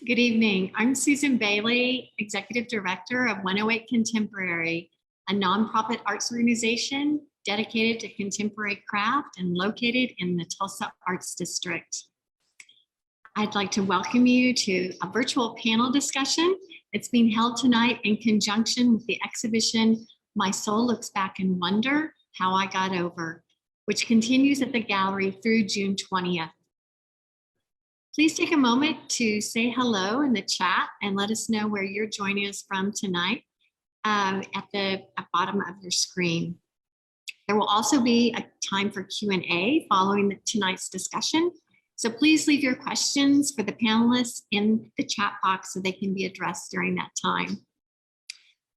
Good evening. I'm Susan Bailey, Executive Director of 108 Contemporary, a nonprofit arts organization dedicated to contemporary craft and located in the Tulsa Arts District. I'd like to welcome you to a virtual panel discussion that's being held tonight in conjunction with the exhibition, My Soul Looks Back in Wonder, How I Got Over, which continues at the gallery through June 20th. Please take a moment to say hello in the chat and let us know where you're joining us from tonight at the bottom of your screen. There will also be a time for Q&A following tonight's discussion. So please leave your questions for the panelists in the chat box so they can be addressed during that time.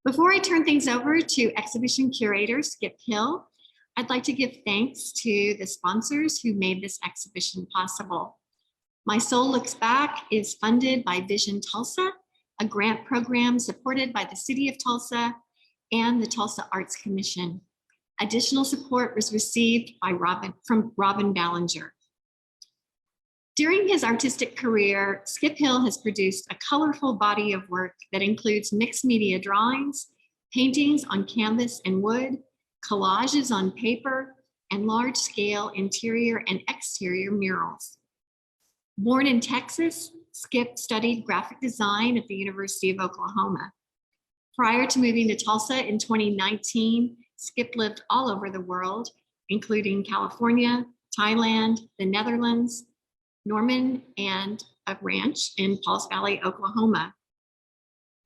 Before I turn things over to exhibition curator Skip Hill, I'd like to give thanks to the sponsors who made this exhibition possible. My Soul Looks Back is funded by Vision Tulsa, a grant program supported by the City of Tulsa and the Tulsa Arts Commission. Additional support was received by from Robin Ballinger. During his artistic career, Skip Hill has produced a colorful body of work that includes mixed media drawings, paintings on canvas and wood, collages on paper, and large-scale interior and exterior murals. Born in Texas, Skip studied graphic design at the University of Oklahoma. Prior to moving to Tulsa in 2019, Skip lived all over the world, including California, Thailand, the Netherlands, Norman, and a ranch in Pauls Valley, Oklahoma.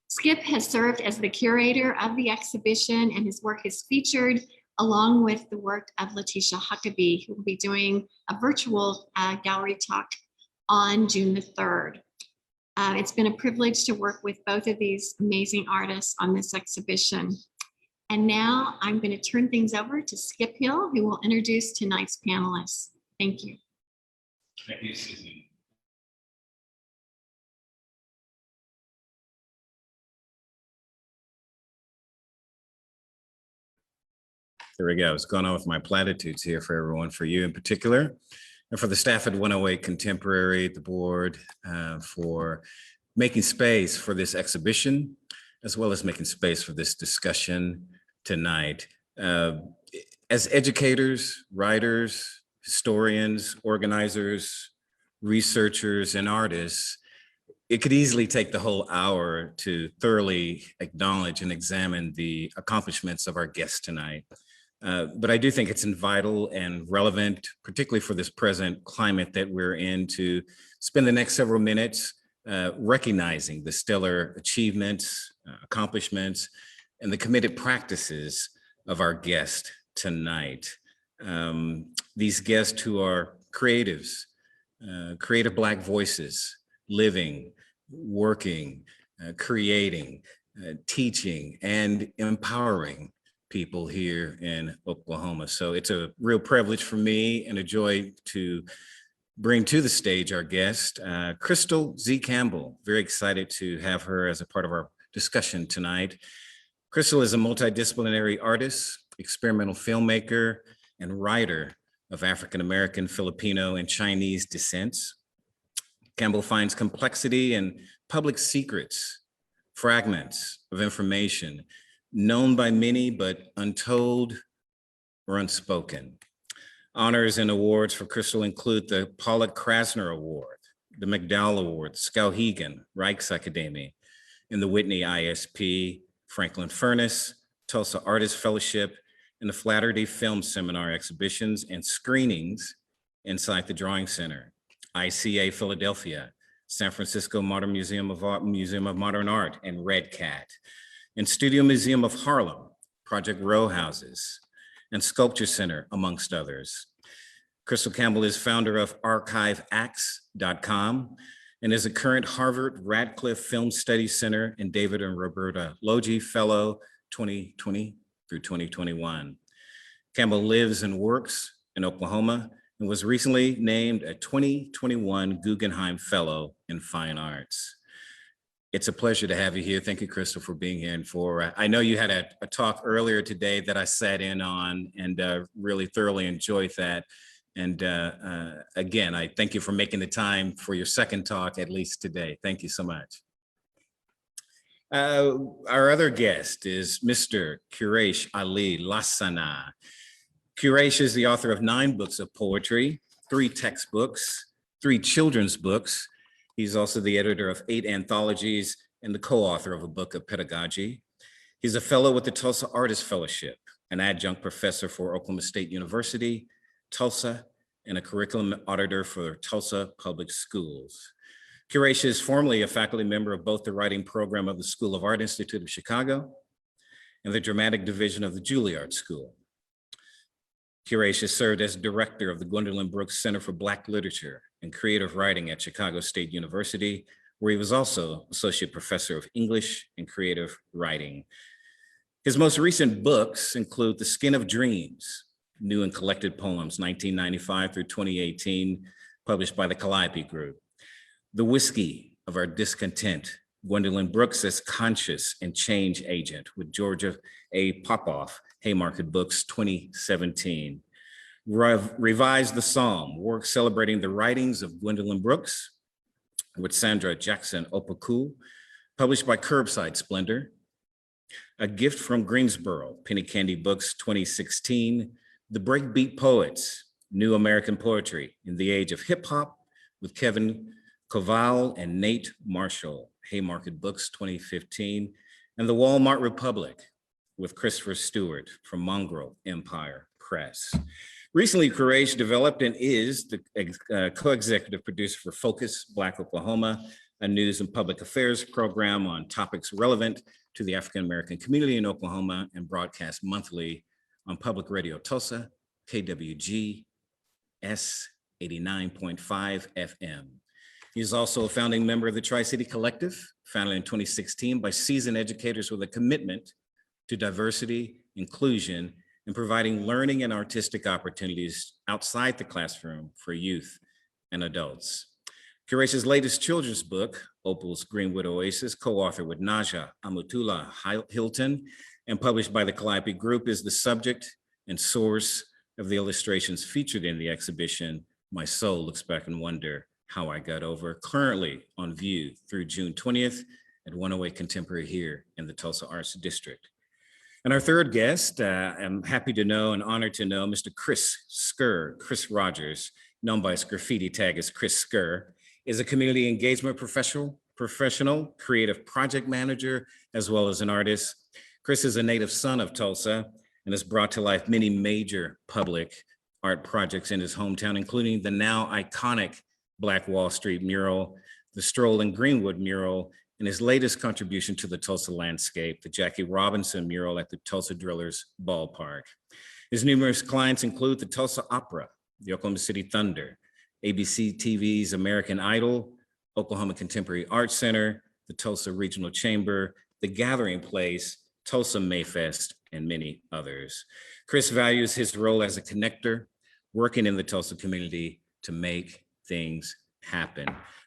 Skip has served as the curator of the exhibition, and his work is featured along with the work of Letitia Huckaby, who will be doing a virtual gallery talk on June the 3rd. It's been a privilege to work with both of these amazing artists on this exhibition. And now I'm going to turn things over to Skip Hill, who will introduce tonight's panelists. Thank you. Thank you, Susan. There we go. What's going on with my platitudes here for everyone, for you in particular, and for the staff at 108 Contemporary, the board, for making space for this exhibition, as well as making space for this discussion tonight. As educators, writers, historians, organizers, researchers, and artists, it could easily take the whole hour to thoroughly acknowledge and examine the accomplishments of our guests tonight. But I do think it's vital and relevant, particularly for this present climate that we're in, to spend the next several minutes recognizing the stellar achievements, accomplishments, and the committed practices of our guest tonight. These guests who are creatives, creative Black voices, living, working, creating, teaching, and empowering people here in Oklahoma. So it's a real privilege for me and a joy to bring to the stage our guest, Crystal Z Campbell. Very excited to have her as a part of our discussion tonight. Crystal is a multidisciplinary artist, experimental filmmaker, and writer of African-American, Filipino, and Chinese descents. Campbell finds complexity in public secrets, fragments of information known by many but untold or unspoken. Honors and awards for Crystal include the Pollock Krasner Award, the McDowell Award, Skowhegan, Rijksakademie, and the Whitney ISP, Franklin Furnace, Tulsa Artist Fellowship, and the Flatterty Film Seminar exhibitions and screenings inside the Drawing Center, ICA Philadelphia, San Francisco Modern Museum of Modern Art, and Red Cat, and Studio Museum of Harlem, Project Row Houses, and Sculpture Center, amongst others. Crystal Campbell is founder of archiveacts.com and is a current Harvard Radcliffe Film Studies Center and David and Roberta Logie Fellow 2020 through 2021. Campbell lives and works in Oklahoma and was recently named a 2021 Guggenheim Fellow in Fine Arts. It's a pleasure to have you here. Thank you, Crystal, for being here. And I know you had a talk earlier today that I sat in on and really thoroughly enjoyed that. And again, I thank you for making the time for your second talk, at least today. Thank you so much. Our other guest is Mr. Quraysh Ali Lansana. Quraysh is the author of 9 books of poetry, 3 textbooks, 3 children's books. He's also the editor of 8 anthologies and the co-author of a book of pedagogy. He's a fellow with the Tulsa Artist Fellowship, an adjunct professor for Oklahoma State University, Tulsa, and a curriculum auditor for Tulsa Public Schools. Quraysh is formerly a faculty member of both the writing program of the School of Art Institute of Chicago and the dramatic division of the Juilliard School. Quraysh has served as director of the Gwendolyn Brooks Center for Black Literature and Creative Writing at Chicago State University, where he was also associate professor of English and creative writing. His most recent books include The Skin of Dreams, New and Collected Poems, 1995 through 2018, published by the Calliope Group. The Whiskey of Our Discontent, Gwendolyn Brooks as Conscious and Change Agent with Georgia A. Popoff, Haymarket Books, 2017. Revise the Psalm, work celebrating the writings of Gwendolyn Brooks with Sandra Jackson Opoku, published by Curbside Splendor. A Gift from Greensboro, Penny Candy Books, 2016. The Breakbeat Poets, New American Poetry in the Age of Hip Hop with Kevin Koval and Nate Marshall, Haymarket Books, 2015. And The Walmart Republic with Christopher Stewart from Mongrel Empire Press. Recently, Quraysh developed and is the co-executive producer for Focus Black Oklahoma, a news and public affairs program on topics relevant to the African-American community in Oklahoma and broadcast monthly on Public Radio Tulsa, KWG S 89.5 FM. He is also a founding member of the Tri-City Collective, founded in 2016 by seasoned educators with a commitment to diversity, inclusion, and providing learning and artistic opportunities outside the classroom for youth and adults. Quraysh's latest children's book, Opal's Greenwood Oasis, co-authored with Naja Amutula Hilton and published by the Calliope Group, is the subject and source of the illustrations featured in the exhibition, My Soul Looks Back and Wonder How I Got Over, currently on view through June 20th at 108 Contemporary here in the Tulsa Arts District. And our third guest, I'm happy to know and honored to know Mr. Chris Rogers, known by his graffiti tag as Chris Skur, is a community engagement professional, creative project manager, as well as an artist. Chris is a native son of Tulsa and has brought to life many major public art projects in his hometown, including the now iconic Black Wall Street mural, the Stroll in Greenwood mural, and his latest contribution to the Tulsa landscape, the Jackie Robinson mural at the Tulsa Drillers Ballpark. His numerous clients include the Tulsa Opera, the Oklahoma City Thunder, ABC TV's American Idol, Oklahoma Contemporary Arts Center, the Tulsa Regional Chamber, the Gathering Place, Tulsa Mayfest, and many others. Chris values his role as a connector, working in the Tulsa community to make things happen.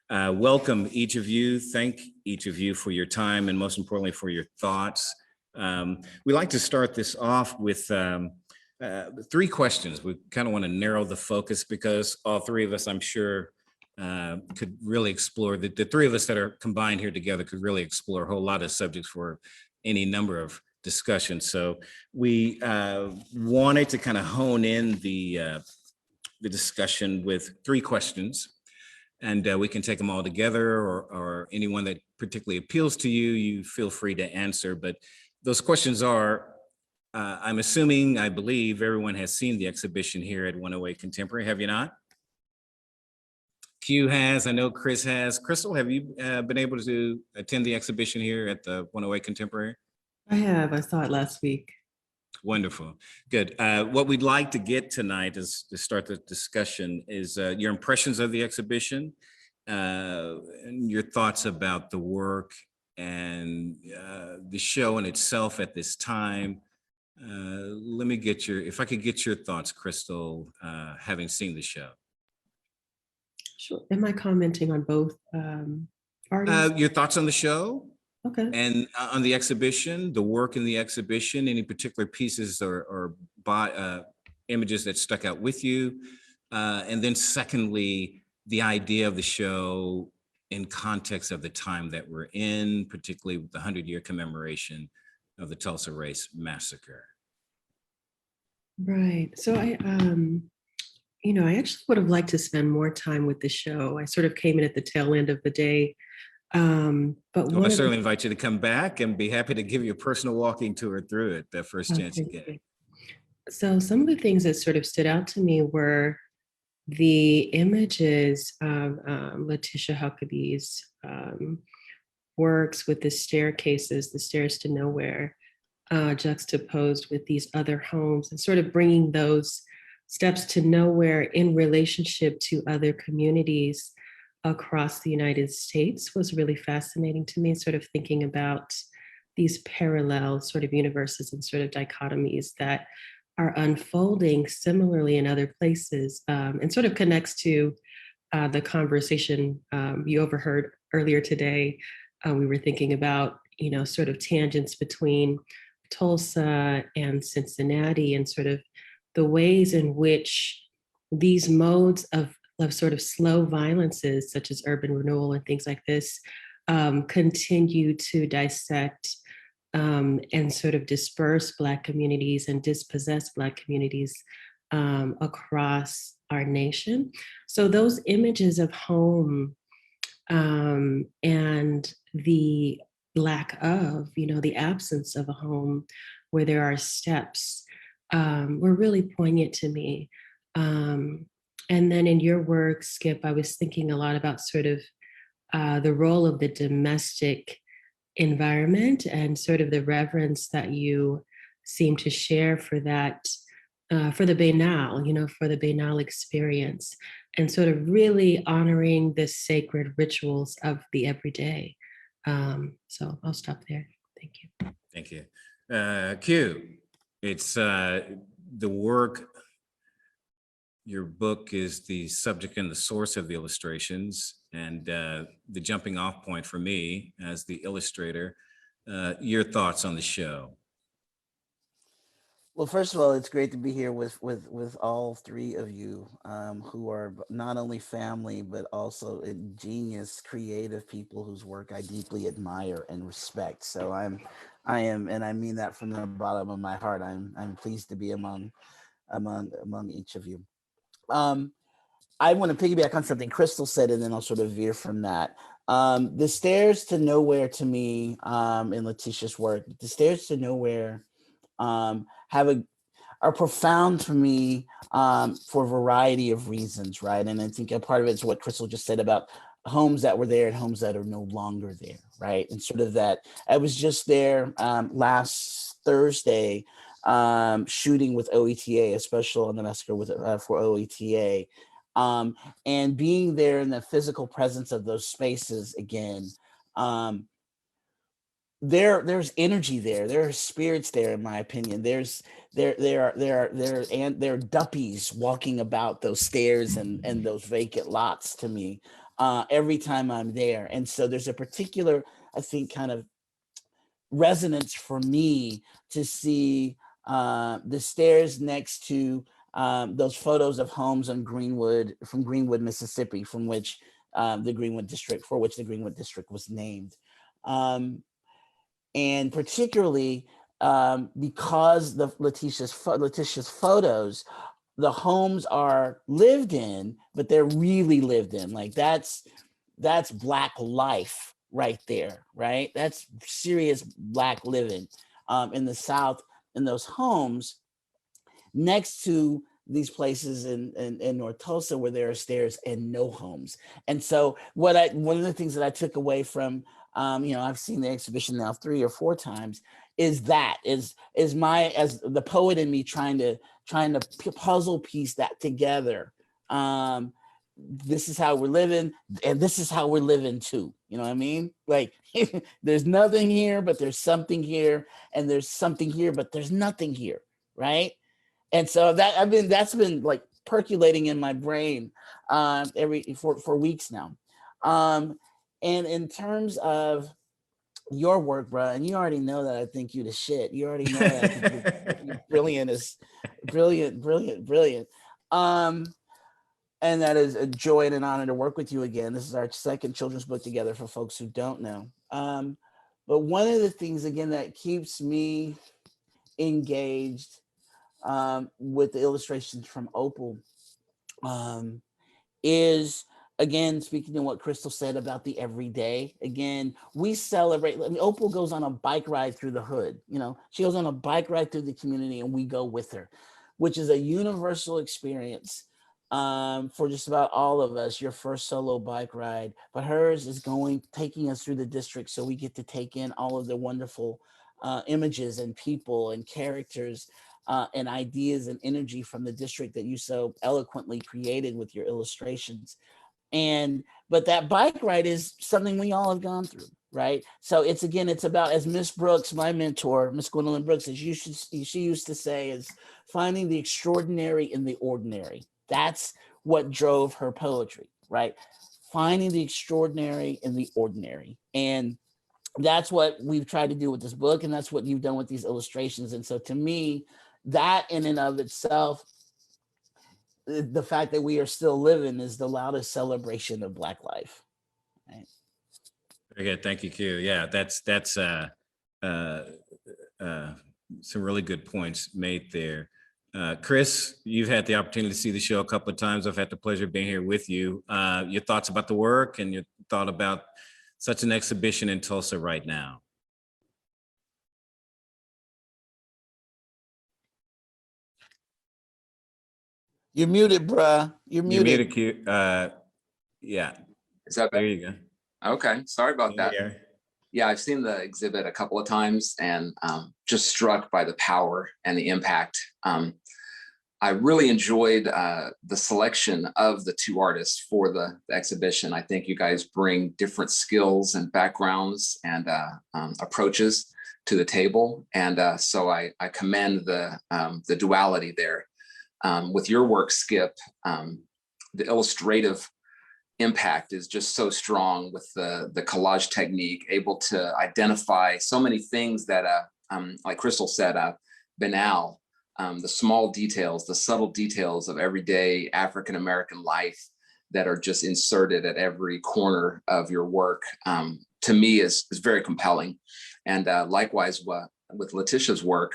Welcome each of you. Thank each of you for your time and most importantly for your thoughts. We like to start this off with 3 questions. We kind of want to narrow the focus because all 3 of us, I'm sure, could really explore, the 3 of us that are combined here together could really explore a whole lot of subjects for any number of discussions. So we wanted to kind of hone in the discussion with 3 questions. And we can take them all together, or anyone that particularly appeals to you, you feel free to answer. But those questions are, I'm assuming, I believe everyone has seen the exhibition here at 108 Contemporary, have you not? Q has, I know Chris has. Crystal, have you been able to attend the exhibition here at the 108 Contemporary? I have, I saw it last week. Wonderful, good. What we'd like to get tonight is to start the discussion is your impressions of the exhibition, and your thoughts about the work and the show in itself at this time. Let me get if I could get your thoughts, Crystal, having seen the show. Sure, am I commenting on both artists? Your thoughts on the show? Okay. And on the exhibition, the work in the exhibition, any particular pieces or images that stuck out with you, And then secondly, the idea of the show in context of the time that we're in, particularly with the 100-year commemoration of the Tulsa Race Massacre. Right. So I actually would have liked to spend more time with the show. I sort of came in at the tail end of the day. But Well, I certainly invite you to come back and be happy to give you a personal walking tour through it that first chance you get. So some of the things that sort of stood out to me were the images of Letitia Huckaby's works with the staircases, the stairs to nowhere, juxtaposed with these other homes, and sort of bringing those steps to nowhere in relationship to other communities across the United States was really fascinating to me, sort of thinking about these parallel sort of universes and sort of dichotomies that are unfolding similarly in other places, and sort of connects to the conversation you overheard earlier today. We were thinking about, sort of tangents between Tulsa and Cincinnati, and sort of the ways in which these modes of sort of slow violences, such as urban renewal and things like this, continue to dissect and sort of disperse Black communities and dispossess Black communities across our nation. So those images of home and the lack of, the absence of a home where there are steps were really poignant to me. And then in your work, Skip, I was thinking a lot about sort of the role of the domestic environment and sort of the reverence that you seem to share for that, for the Bainal, for the Bainal experience, and sort of really honoring the sacred rituals of the everyday. So I'll stop there. Thank you. Thank you. Q, it's the work. Your book is the subject and the source of the illustrations, and the jumping off point for me as the illustrator. Your thoughts on the show? Well, first of all, it's great to be here with all three of you, who are not only family but also ingenious, creative people whose work I deeply admire and respect. So I am, and I mean that from the bottom of my heart. I'm pleased to be among each of you. I want to piggyback on something Crystal said, and then I'll sort of veer from that. The stairs to nowhere, to me, in Letitia's work, the stairs to nowhere are profound for me for a variety of reasons, right? And I think a part of it is what Crystal just said about homes that were there and homes that are no longer there, right? And sort of that. I was just there last Thursday, shooting with OETA, a special on the massacre for OETA, and being there in the physical presence of those spaces again. There's energy there. There are spirits there, in my opinion. There are duppies walking about those stairs and those vacant lots to me every time I'm there. And so there's a particular, I think, kind of resonance for me to see the stairs next to those photos of homes on Greenwood, Mississippi, for which the Greenwood District was named. And particularly because the Letitia's photos, the homes are lived in, but they're really lived in. Like that's Black life right there, right? That's serious Black living in the South, in those homes next to these places in North Tulsa where there are stairs and no homes. And so one of the things that I took away from, I've seen the exhibition now 3 or 4 times, is as the poet in me trying to puzzle piece that together. This is how we're living, and this is how we're living too. You know what I mean? Like there's nothing here, but there's something here, and there's something here, but there's nothing here, right? And so that's been like percolating in my brain for weeks now. And in terms of your work, bro, and you already know that I think you the shit. You already know that I think you're brilliant. And that is a joy and an honor to work with you again. This is our second children's book together for folks who don't know. But one of the things, again, that keeps me engaged with the illustrations from Opal is, again, speaking to what Crystal said about the everyday. Again, we celebrate. I mean, Opal goes on a bike ride through the hood. You know, she goes on a bike ride through the community, and we go with her, which is a universal experience for just about all of us. Your first solo bike ride, but hers is taking us through the district, so we get to take in all of the wonderful images and people and characters and ideas and energy from the district that you so eloquently created with your illustrations. But that bike ride is something we all have gone through, right? So it's about, as Miss Brooks, my mentor, Miss Gwendolyn Brooks, as she used to say, is finding the extraordinary in the ordinary. That's what drove her poetry, right? Finding the extraordinary in the ordinary. And that's what we've tried to do with this book, and that's what you've done with these illustrations. And so to me, that in and of itself, the fact that we are still living, is the loudest celebration of Black life. Right? Very good. Thank you, Q. Yeah, that's some really good points made there. Chris, you've had the opportunity to see the show a couple of times. I've had the pleasure of being here with you. Your thoughts about the work and your thought about such an exhibition in Tulsa right now. You're muted, bruh. You're muted. You're muted, Q. Yeah. Is that There better? you go. Okay, sorry about that. Yeah. Yeah, I've seen the exhibit a couple of times and just struck by the power and the impact. I really enjoyed the selection of the two artists for the exhibition. I think you guys bring different skills and backgrounds and approaches to the table. And so I commend the duality there. With your work, Skip, the illustrative impact is just so strong with the collage technique, able to identify so many things that, like Crystal said, banal, the small details, the subtle details of everyday African-American life that are just inserted at every corner of your work, to me is very compelling. And likewise, with Letitia's work,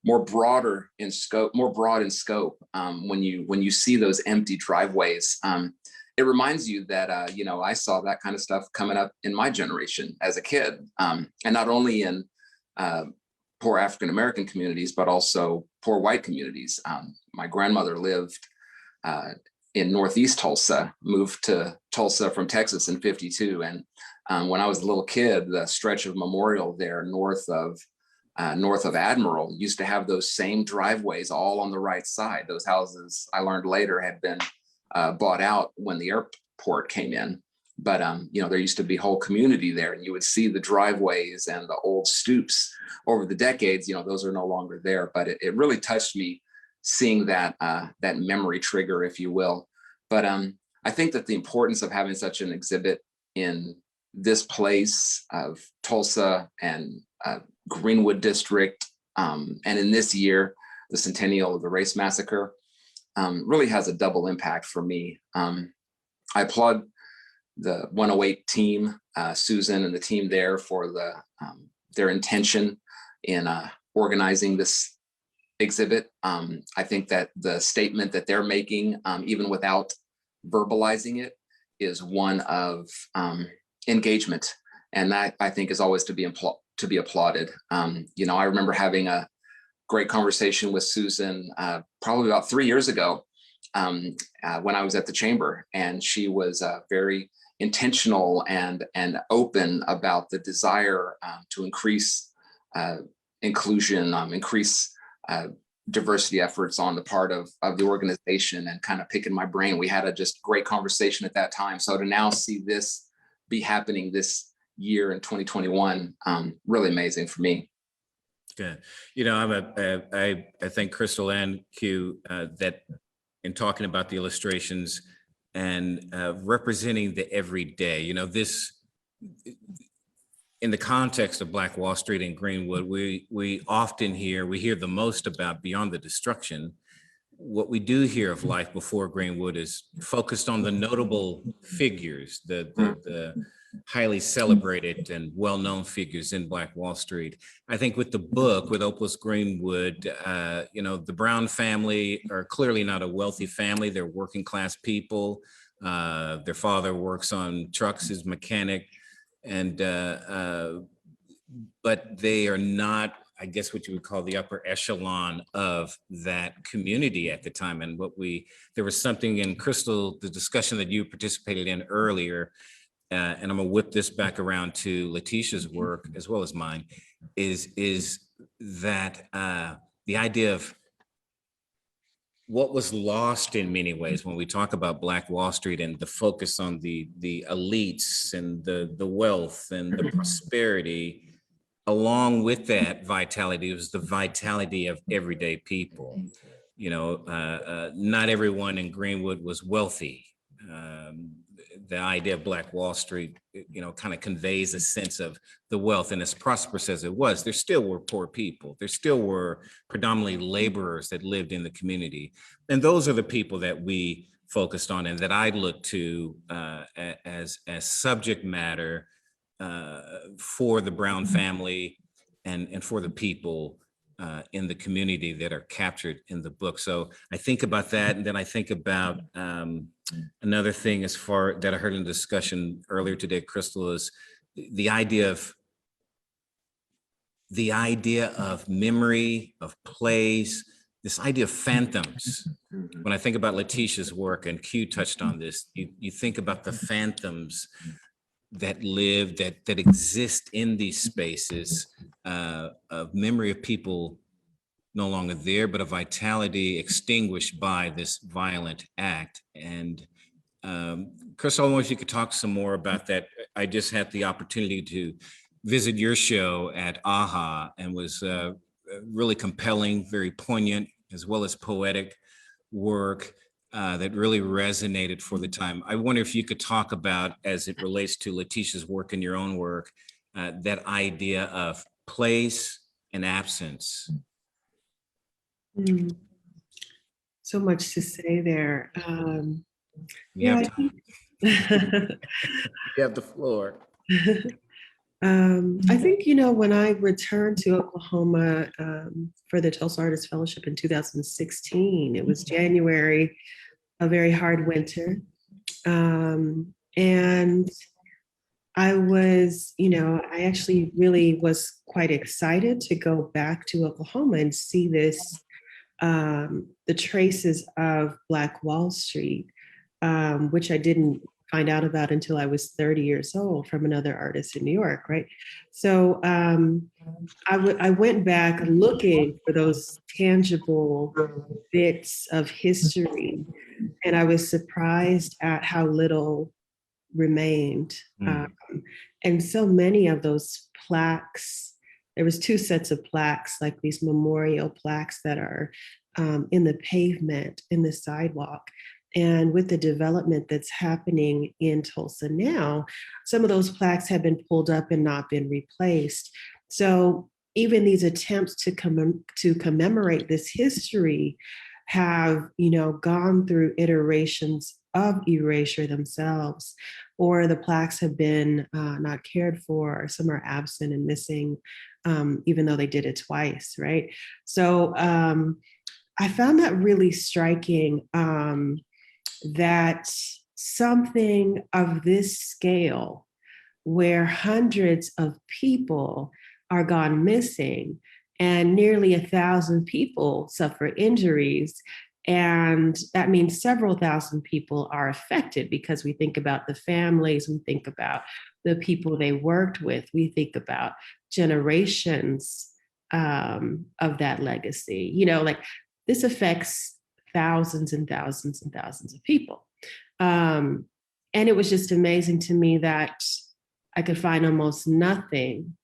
more broad in scope. When you see those empty driveways, it reminds you that I saw that kind of stuff coming up in my generation as a kid, and not only in poor African-American communities, but also poor white communities. My grandmother lived in Northeast Tulsa, moved to Tulsa from Texas in '52, and when I was a little kid, the stretch of Memorial there north of Admiral used to have those same driveways all on the right side. Those houses, I learned later, had been bought out when the airport came in. But there used to be whole community there, and you would see the driveways and the old stoops over the decades. Those are no longer there. But it really touched me seeing that memory trigger, if you will. But I think that the importance of having such an exhibit in this place of Tulsa and Greenwood district, and in this year, the centennial of the Race Massacre, really has a double impact for me. I applaud the 108 team, Susan and the team there, for their intention in organizing this exhibit. I think that the statement that they're making, even without verbalizing it, is one of engagement, and that I think is always to be applauded. I remember having a great conversation with Susan probably about 3 years ago when I was at the chamber, and she was very intentional and open about the desire to increase inclusion, increase diversity efforts on the part of the organization, and kind of picking my brain. We had a just great conversation at that time. So to now see this be happening this year in 2021, really amazing for me. Good. I think Crystal and Q that in talking about the illustrations and representing the everyday, this in the context of Black Wall Street and Greenwood, we often hear the most about beyond the destruction what we do here of Life Before Greenwood is focused on the notable figures, the highly celebrated and well-known figures in Black Wall Street. I think with the book, with Opus Greenwood, you know, the Brown family are clearly not a wealthy family. They're working class people. Their father works on trucks as mechanic, and but they are not, I guess, what you would call the upper echelon of that community at the time. And there was something in Crystal, the discussion that you participated in earlier, and I'm gonna whip this back around to Letitia's work as well as mine, is that the idea of what was lost in many ways when we talk about Black Wall Street and the focus on the elites and the wealth and the prosperity. Along with that vitality, it was the vitality of everyday people. You know, not everyone in Greenwood was wealthy. The idea of Black Wall Street, you know, kind of conveys a sense of the wealth, and as prosperous as it was, there still were poor people. There still were predominantly laborers that lived in the community. And those are the people that we focused on and that I look to as subject matter for the Brown family and for the people in the community that are captured in the book. So I think about that, and then I think about another thing as far that I heard in the discussion earlier today, Crystal, is the idea of memory, of place, this idea of phantoms. When I think about Letitia's work, and Q touched on this, you think about the phantoms that live, that exist in these spaces, of memory of people no longer there, but a vitality extinguished by this violent act. And Chris, I wonder if you could talk some more about that. I just had the opportunity to visit your show at AHA and was really compelling, very poignant, as well as poetic work that really resonated for the time. I wonder if you could talk about, as it relates to Letitia's work and your own work, that idea of place and absence. So much to say there. You have the floor. I think, you know, when I returned to Oklahoma for the Tulsa Artist Fellowship in 2016, it was January, a very hard winter. And I was, you know, I actually really was quite excited to go back to Oklahoma and see this, the traces of Black Wall Street, which I didn't find out about until I was 30 years old from another artist in New York, right? So I went back looking for those tangible bits of history, and I was surprised at how little remained. And so many of those plaques, there was 2 sets of plaques, like these memorial plaques that are in the pavement, in the sidewalk. And with the development that's happening in Tulsa now, some of those plaques have been pulled up and not been replaced. So even these attempts to commemorate this history have, you know, gone through iterations of erasure themselves, or the plaques have been not cared for, or some are absent and missing, even though they did it twice, right? So I found that really striking, that something of this scale, where hundreds of people are gone missing and nearly 1,000 people suffer injuries, and that means several thousand people are affected, because we think about the families, we think about the people they worked with, we think about generations of that legacy. You know, like, this affects thousands and thousands and thousands of people. And it was just amazing to me that I could find almost nothing,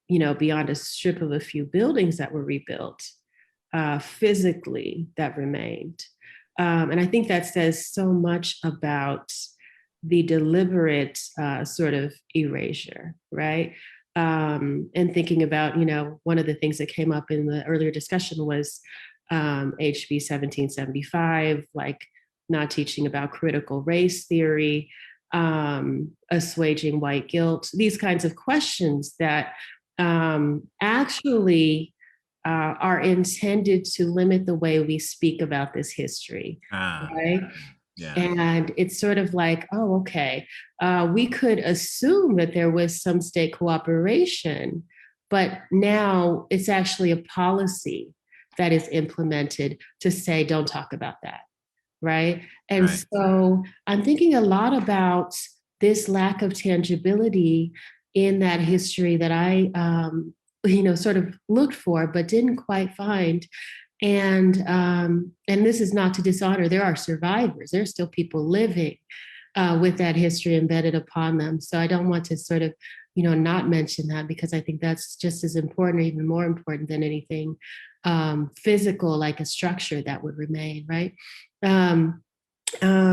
you know, beyond a strip of a few buildings that were rebuilt physically that remained. And I think that says so much about the deliberate sort of erasure, right? And thinking about, you know, one of the things that came up in the earlier discussion was HB 1775, like not teaching about critical race theory, assuaging white guilt, these kinds of questions that actually are intended to limit the way we speak about this history, right? Yeah. And it's sort of like, oh, okay, we could assume that there was some state cooperation, but now it's actually a policy that is implemented to say, don't talk about that, right? And Right. so I'm thinking a lot about this lack of tangibility in that history that I, sort of looked for, but didn't quite find. And this is not to dishonor. There are survivors. There's still people living with that history embedded upon them. So I don't want to sort of, not mention that, because I think that's just as important, or even more important than anything physical, like a structure that would remain, right?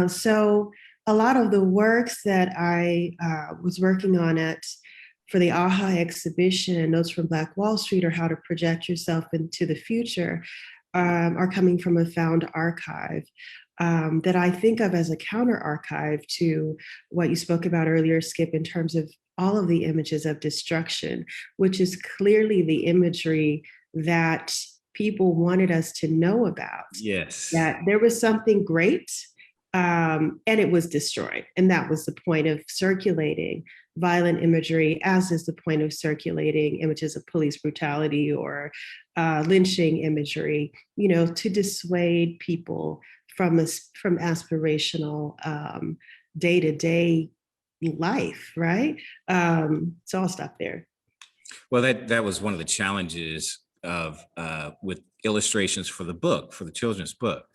So a lot of the works that I was working on for the AHA exhibition, Notes from Black Wall Street, or How to Project Yourself into the Future, are coming from a found archive that I think of as a counter archive to what you spoke about earlier, Skip, in terms of all of the images of destruction, which is clearly the imagery that people wanted us to know about. Yes. That there was something great, and it was destroyed. And that was the point of circulating violent imagery, as is the point of circulating images of police brutality or lynching imagery, to dissuade people from aspirational day-to-day life, right? So I'll stop there. Well, that was one of the challenges of with illustrations for the children's book.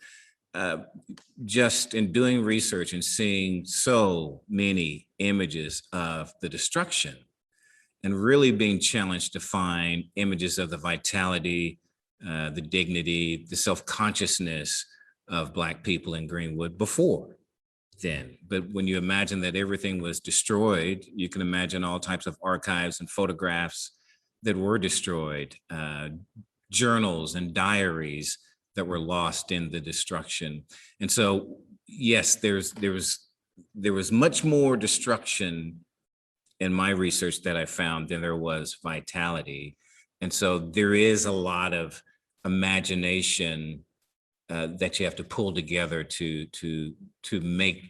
Just in doing research and seeing so many images of the destruction, and really being challenged to find images of the vitality, the dignity, the self-consciousness of Black people in Greenwood before then. But when you imagine that everything was destroyed, you can imagine all types of archives and photographs that were destroyed, journals and diaries that were lost in the destruction. And so, yes, there was much more destruction in my research that I found than there was vitality. And so there is a lot of imagination that you have to pull together to make,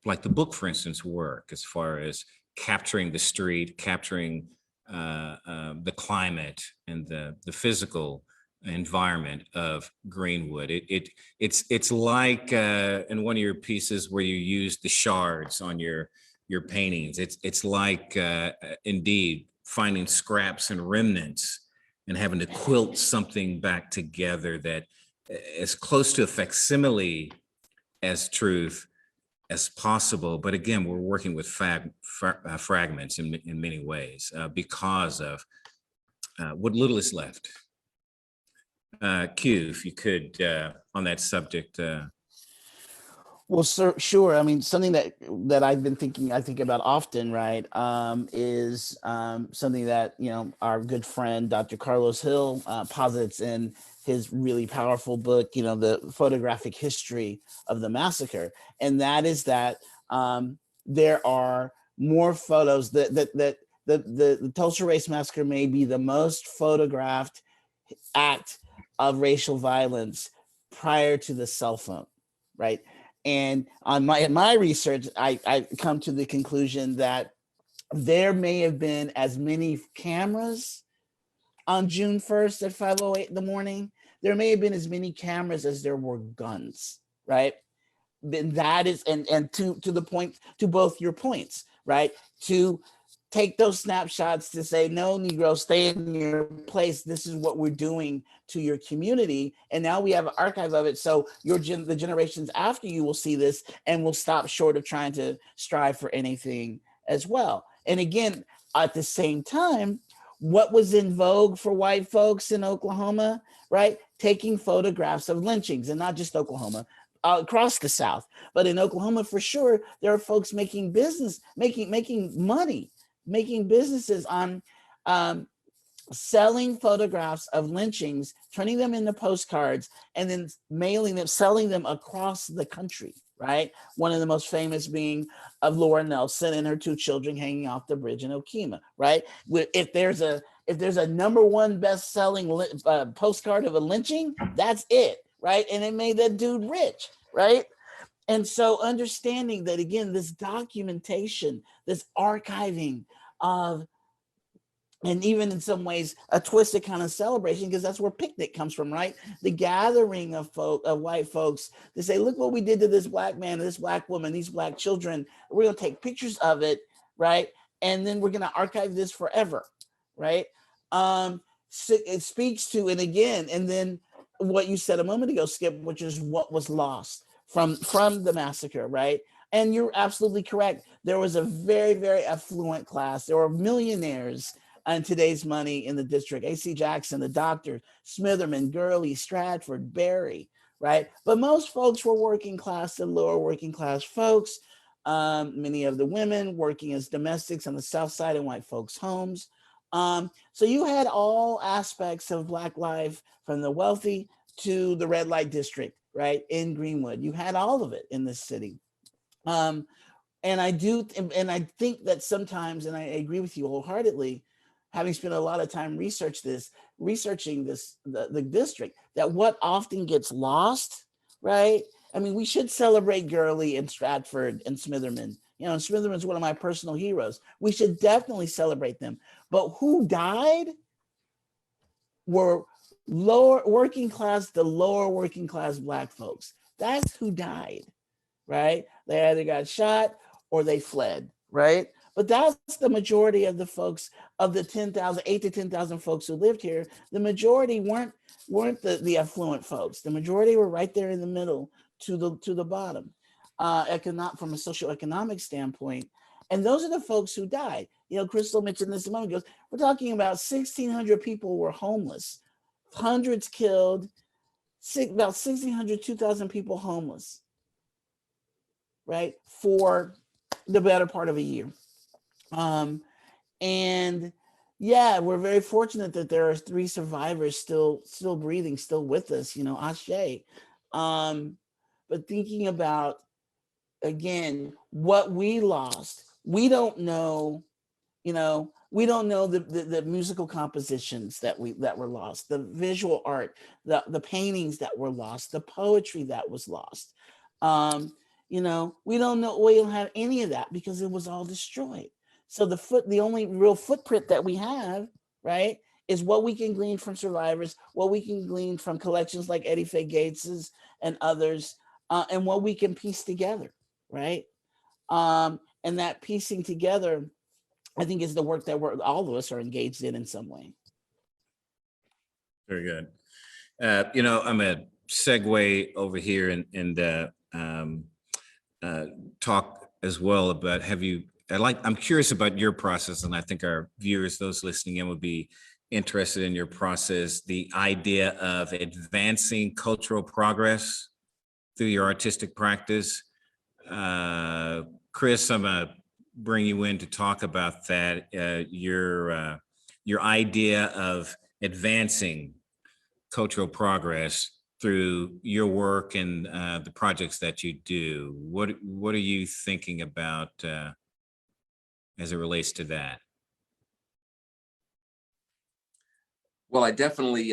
like the book, for instance, work, as far as capturing the street, capturing the climate and the physical environment of Greenwood. It's like in one of your pieces where you use the shards on your paintings. It's like indeed finding scraps and remnants and having to quilt something back together that is close to a facsimile as truth as possible. But again, we're working with fragments in many ways because of what little is left. Q, if you could, on that subject. Well, sure. I mean, something that I've been thinking, I think about often, right, is something that, our good friend, Dr. Carlos Hill, posits in his really powerful book, The Photographic History of the Massacre. And that is that there are more photos that the Tulsa Race Massacre may be the most photographed act of racial violence prior to the cell phone, right? And in my research, I come to the conclusion that there may have been as many cameras on June 1st at 5:08 in the morning. There may have been as many cameras as there were guns, right? That is, and to the point, to both your points, right? To take those snapshots to say, no, Negro, stay in your place. This is what we're doing to your community. And now we have an archive of it. So the generations after you will see this and will stop short of trying to strive for anything as well. And again, at the same time, what was in vogue for white folks in Oklahoma, right? Taking photographs of lynchings, and not just Oklahoma, across the South. But in Oklahoma, for sure, there are folks making money, making businesses on selling photographs of lynchings, turning them into postcards, and then mailing them, selling them across the country, right? One of the most famous being of Laura Nelson and her 2 children hanging off the bridge in Okemah, right? If there's a #1 best-selling postcard of a lynching, that's it, right? And it made that dude rich, right? And so understanding that, again, this documentation, this archiving of, and even in some ways a twisted kind of celebration, because that's where picnic comes from, right? The gathering of white folks to say, look what we did to this Black man, this Black woman, these Black children. We're going to take pictures of it, right? And then we're going to archive this forever, right? So it speaks to, and again, and then what you said a moment ago, Skip, which is what was lost from the massacre, right? And you're absolutely correct. There was a very, very affluent class. There were millionaires on today's money in the district. A.C. Jackson, the doctor, Smitherman, Gurley, Stratford, Barry, right? But most folks were working class and lower working class folks. Many of the women working as domestics on the South Side in white folks' homes. So you had all aspects of Black life, from the wealthy to the red light district, right? In Greenwood, you had all of it in this city. And I think that sometimes, and I agree with you wholeheartedly, having spent a lot of time researching the district, that what often gets lost, right? I mean, we should celebrate Gurley and Stratford and Smitherman. You know, Smitherman's one of my personal heroes. We should definitely celebrate them. But who died were the lower working class Black folks. That's who died, right? They either got shot or they fled, right? But that's the majority of the folks, of the 8 to 10,000 folks who lived here. The majority weren't the affluent folks. The majority were right there in the middle to the bottom, from a socioeconomic standpoint. And those are the folks who died. You know, Crystal mentioned this a moment ago. We're talking about 1,600 people were homeless, hundreds killed, about 1,600, 2,000 people homeless, right? For the better part of a year. And yeah, we're very fortunate that there are 3 survivors still breathing, still with us, you know, ashe. But thinking about, again, what we lost, we don't know, you know, we don't know the musical compositions that were lost, the visual art, the paintings that were lost, the poetry that was lost. You know, we don't have any of that because it was all destroyed. So the only real footprint that we have, right, is what we can glean from survivors, what we can glean from collections like Eddie Faye Gates's and others, and what we can piece together, right? And that piecing together, I think, is the work that all of us are engaged in some way. Very good. You know, I'm a segue over here and talk as well about, I'm curious about your process, and I think our viewers, those listening in, would be interested in your process, the idea of advancing cultural progress through your artistic practice. Chris, I'm gonna bring you in to talk about that, your idea of advancing cultural progress through your work and the projects that you do. What are you thinking about as it relates to that? Well, I definitely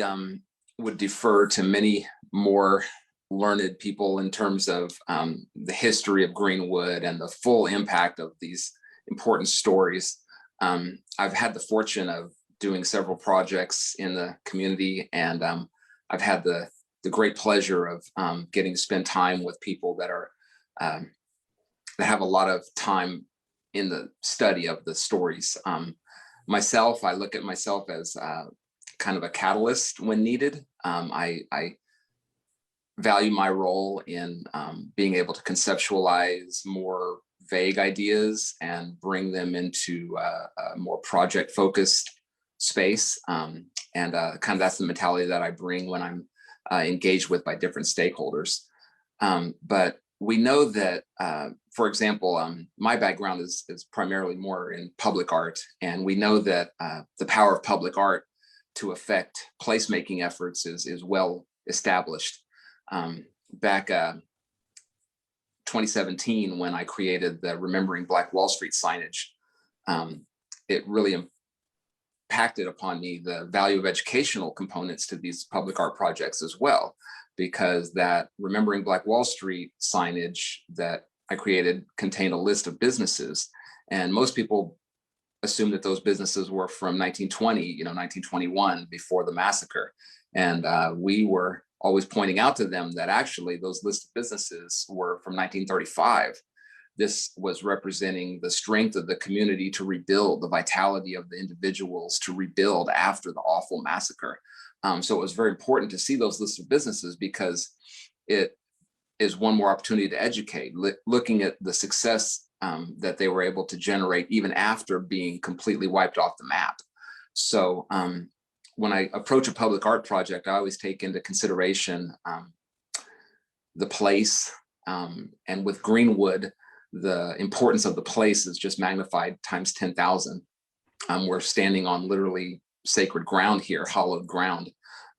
would defer to many more learned people in terms of the history of Greenwood and the full impact of these important stories. I've had the fortune of doing several projects in the community, and I've had the great pleasure of getting to spend time with people that are that have a lot of time in the study of the stories. Myself, I look at myself as kind of a catalyst when needed. I value my role in being able to conceptualize more vague ideas and bring them into a more project-focused space. And kind of that's the mentality that I bring when I'm engaged with by different stakeholders. But we know that, for example, my background is primarily more in public art, and we know that the power of public art to affect placemaking efforts is well established. Back 2017, when I created the Remembering Black Wall Street signage, it really impacted upon me the value of educational components to these public art projects as well, because that Remembering Black Wall Street signage that I created contained a list of businesses, and most people assume that those businesses were from 1920, 1921, before the massacre. And we were always pointing out to them that actually those list of businesses were from 1935. This was representing the strength of the community to rebuild, the vitality of the individuals to rebuild after the awful massacre. So it was very important to see those lists of businesses, because it is one more opportunity to educate, looking at the success that they were able to generate even after being completely wiped off the map. So when I approach a public art project, I always take into consideration the place, and with Greenwood, the importance of the place is just magnified times 10,000. We're standing on literally sacred ground here, hallowed ground.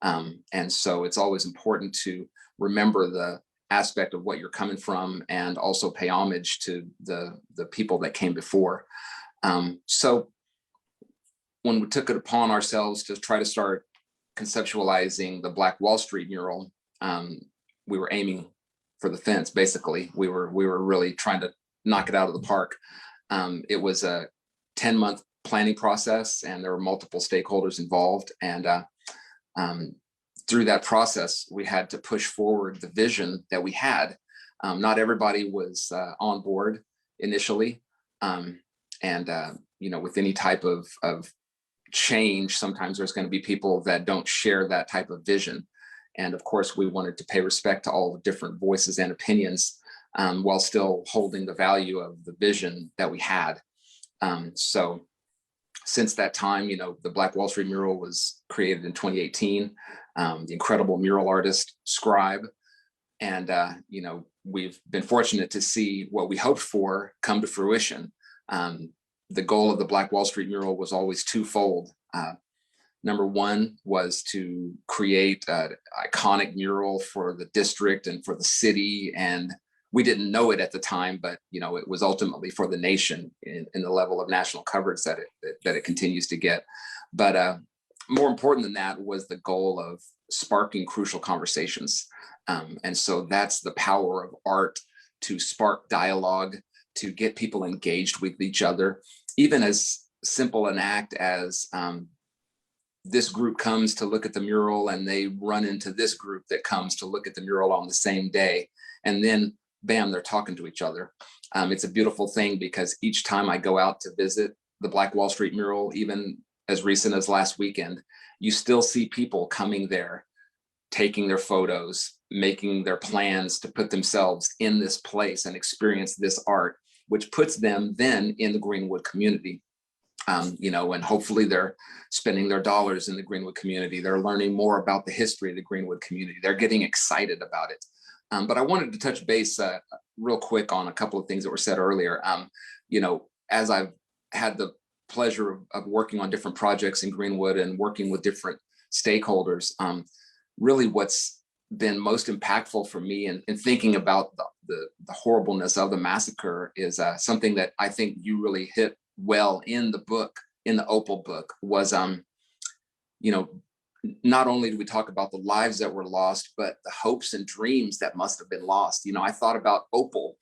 And so it's always important to remember the aspect of what you're coming from, and also pay homage to the people that came before. So when we took it upon ourselves to try to start conceptualizing the Black Wall Street mural, we were aiming for the fence. Basically, we were really trying to knock it out of the park. It was a 10-month planning process, and there were multiple stakeholders involved. And through that process, we had to push forward the vision that we had. Not everybody was on board initially. With any type of change, sometimes there's going to be people that don't share that type of vision. And of course, we wanted to pay respect to all the different voices and opinions, while still holding the value of the vision that we had. So since that time, the Black Wall Street mural was created in 2018, the incredible mural artist, scribe. And, we've been fortunate to see what we hoped for come to fruition. The goal of the Black Wall Street mural was always twofold. Number one was to create an iconic mural for the district and for the city. And we didn't know it at the time, but it was ultimately for the nation in the level of national coverage that it continues to get. But more important than that was the goal of sparking crucial conversations. And so that's the power of art, to spark dialogue, to get people engaged with each other, even as simple an act as this group comes to look at the mural and they run into this group that comes to look at the mural on the same day. And then bam, they're talking to each other. It's a beautiful thing, because each time I go out to visit the Black Wall Street mural, even as recent as last weekend, you still see people coming there, taking their photos, making their plans to put themselves in this place and experience this art, which puts them then in the Greenwood community. And hopefully they're spending their dollars in the Greenwood community. They're learning more about the history of the Greenwood community. They're getting excited about it. But I wanted to touch base real quick on a couple of things that were said earlier. As I've had the pleasure of working on different projects in Greenwood and working with different stakeholders, really what's been most impactful for me in thinking about the horribleness of the massacre is something that I think you really hit well in the book, in the Opal book, was not only do we talk about the lives that were lost, but the hopes and dreams that must have been lost. I thought about Opal,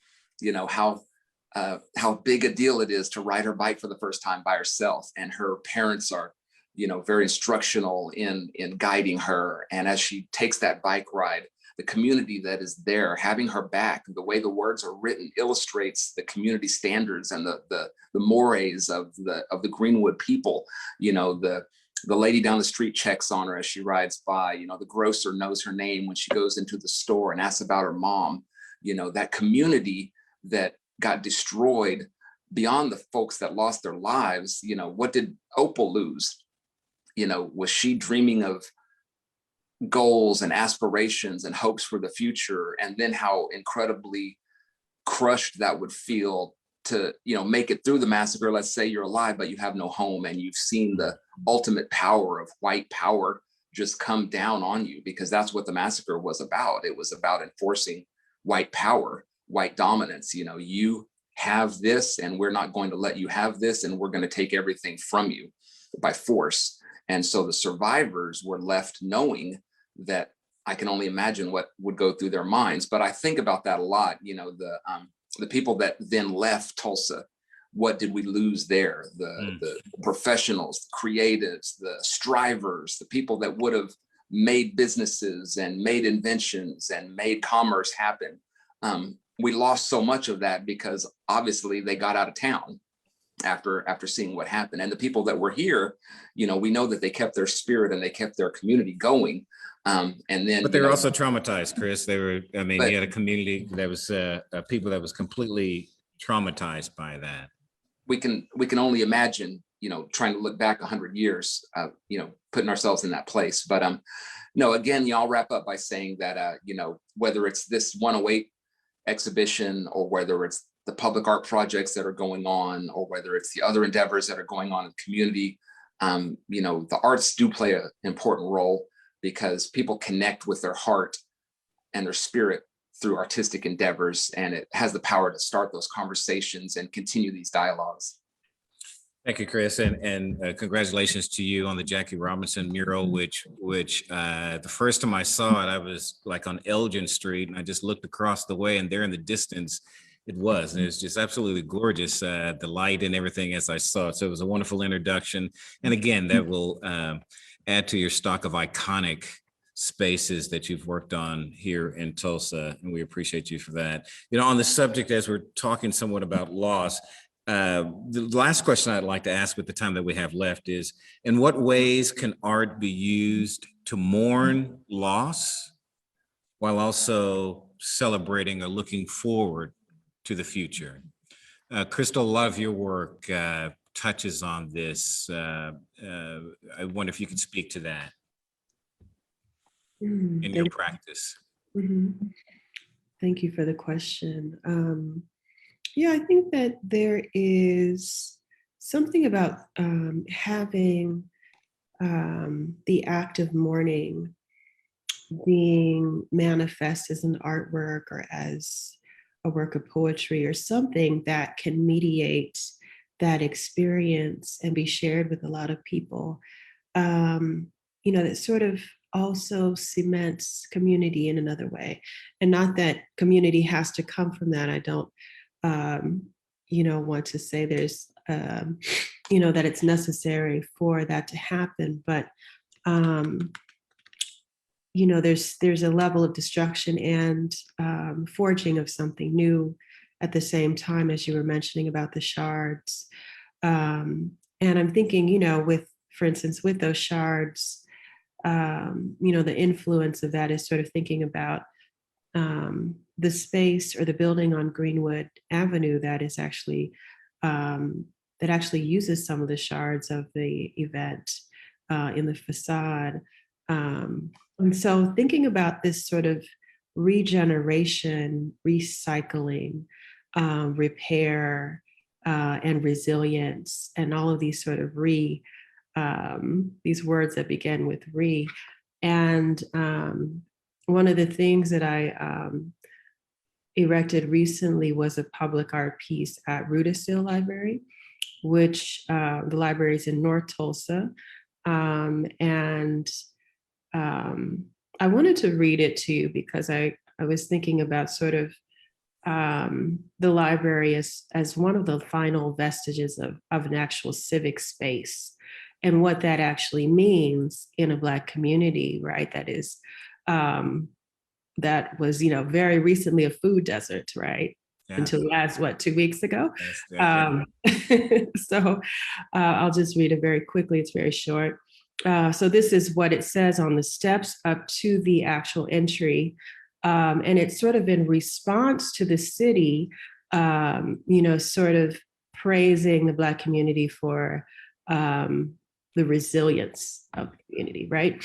how big a deal it is to ride her bike for the first time by herself, and her parents are very instructional in guiding her. And as she takes that bike ride, the community that is there having her back, the way the words are written illustrates the community standards and the mores of the Greenwood people. The lady down the street checks on her as she rides by. The grocer knows her name when she goes into the store and asks about her mom. That community that got destroyed, beyond the folks that lost their lives, what did Opal lose? Was she dreaming of goals and aspirations and hopes for the future? And then how incredibly crushed that would feel to, make it through the massacre. Let's say you're alive, but you have no home, and you've seen the ultimate power of white power just come down on you, because that's what the massacre was about. It was about enforcing white power, white dominance. You have this, and we're not going to let you have this, and we're going to take everything from you by force. And so the survivors were left knowing that, I can only imagine what would go through their minds. But I think about that a lot. The people that then left Tulsa, what did we lose there? The professionals, the creatives, the strivers, the people that would have made businesses and made inventions and made commerce happen. We lost so much of that because obviously they got out of town after seeing what happened. And the people that were here, we know that they kept their spirit and they kept their community going. But they were also traumatized, Chris. You had a community that was people that was completely traumatized by that. We can only imagine, trying to look back 100 years, putting ourselves in that place. But no, again, I'll wrap up by saying that, whether it's this 108 exhibition, or whether it's the public art projects that are going on, or whether it's the other endeavors that are going on in the community, the arts do play an important role, because people connect with their heart and their spirit through artistic endeavors, and it has the power to start those conversations and continue these dialogues. Thank you, Chris, and congratulations to you on the Jackie Robinson mural, which the first time I saw it, I was like on Elgin Street, and I just looked across the way, and there in the distance, it was just absolutely gorgeous, the light and everything as I saw it. So it was a wonderful introduction. And again, that will add to your stock of iconic spaces that you've worked on here in Tulsa, and we appreciate you for that. On the subject, as we're talking somewhat about loss, the last question I'd like to ask with the time that we have left is, in what ways can art be used to mourn loss while also celebrating or looking forward to the future? Crystal, a lot of your work touches on this. I wonder if you could speak to that in your practice. Thank you for the question. I think that there is something about having the act of mourning being manifest as an artwork or as a work of poetry or something that can mediate that experience and be shared with a lot of people. That sort of also cements community in another way. And not that community has to come from that. I don't, want to say there's, that it's necessary for that to happen. But, there's a level of destruction and forging of something new at the same time, as you were mentioning about the shards. And I'm thinking, for instance, with those shards, the influence of that is sort of thinking about the space or the building on Greenwood Avenue that is actually, that actually uses some of the shards of the event in the facade. And so thinking about this sort of regeneration, recycling, repair, and resilience, and all of these sort of these words that begin with re. And one of the things that I erected recently was a public art piece at Rudisill Library, which the library is in North Tulsa. I wanted to read it to you because I was thinking about sort of the library as one of the final vestiges of an actual civic space, and what that actually means in a Black community, right? That is, that was, very recently a food desert, right? Yeah. Until last, 2 weeks ago? Yes, so I'll just read it very quickly. It's very short. So this is what it says on the steps up to the actual entry. And it's sort of in response to the city, sort of praising the Black community for the resilience of the community, right?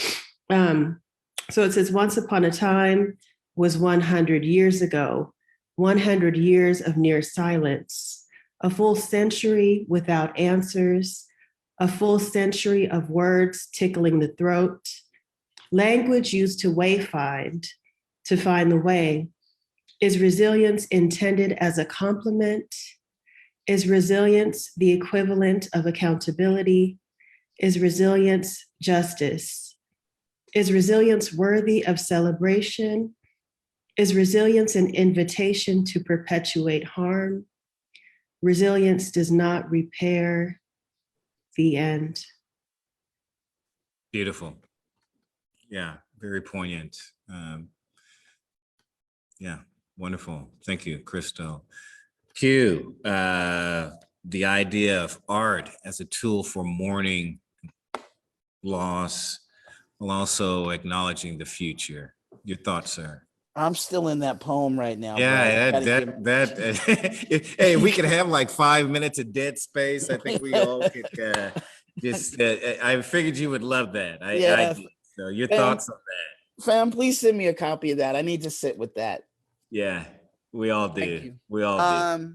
So it says, once upon a time was 100 years ago, 100 years of near silence, a full century without answers, a full century of words tickling the throat, language used to find the way. Is resilience intended as a compliment? Is resilience the equivalent of accountability? Is resilience justice? Is resilience worthy of celebration? Is resilience an invitation to perpetuate harm? Resilience does not repair. The end. Beautiful. Yeah, very poignant. Yeah, wonderful. Thank you, Crystal. Q, the idea of art as a tool for mourning loss, while also acknowledging the future. Your thoughts, sir? I'm still in that poem right now. Yeah, Brad. You gotta give- hey, if we could have like 5 minutes of dead space, I think we all could just, I figured you would love that. I did. So your thoughts on that? Fam, please send me a copy of that. I need to sit with that. Yeah, we all Thank did. you. We all did.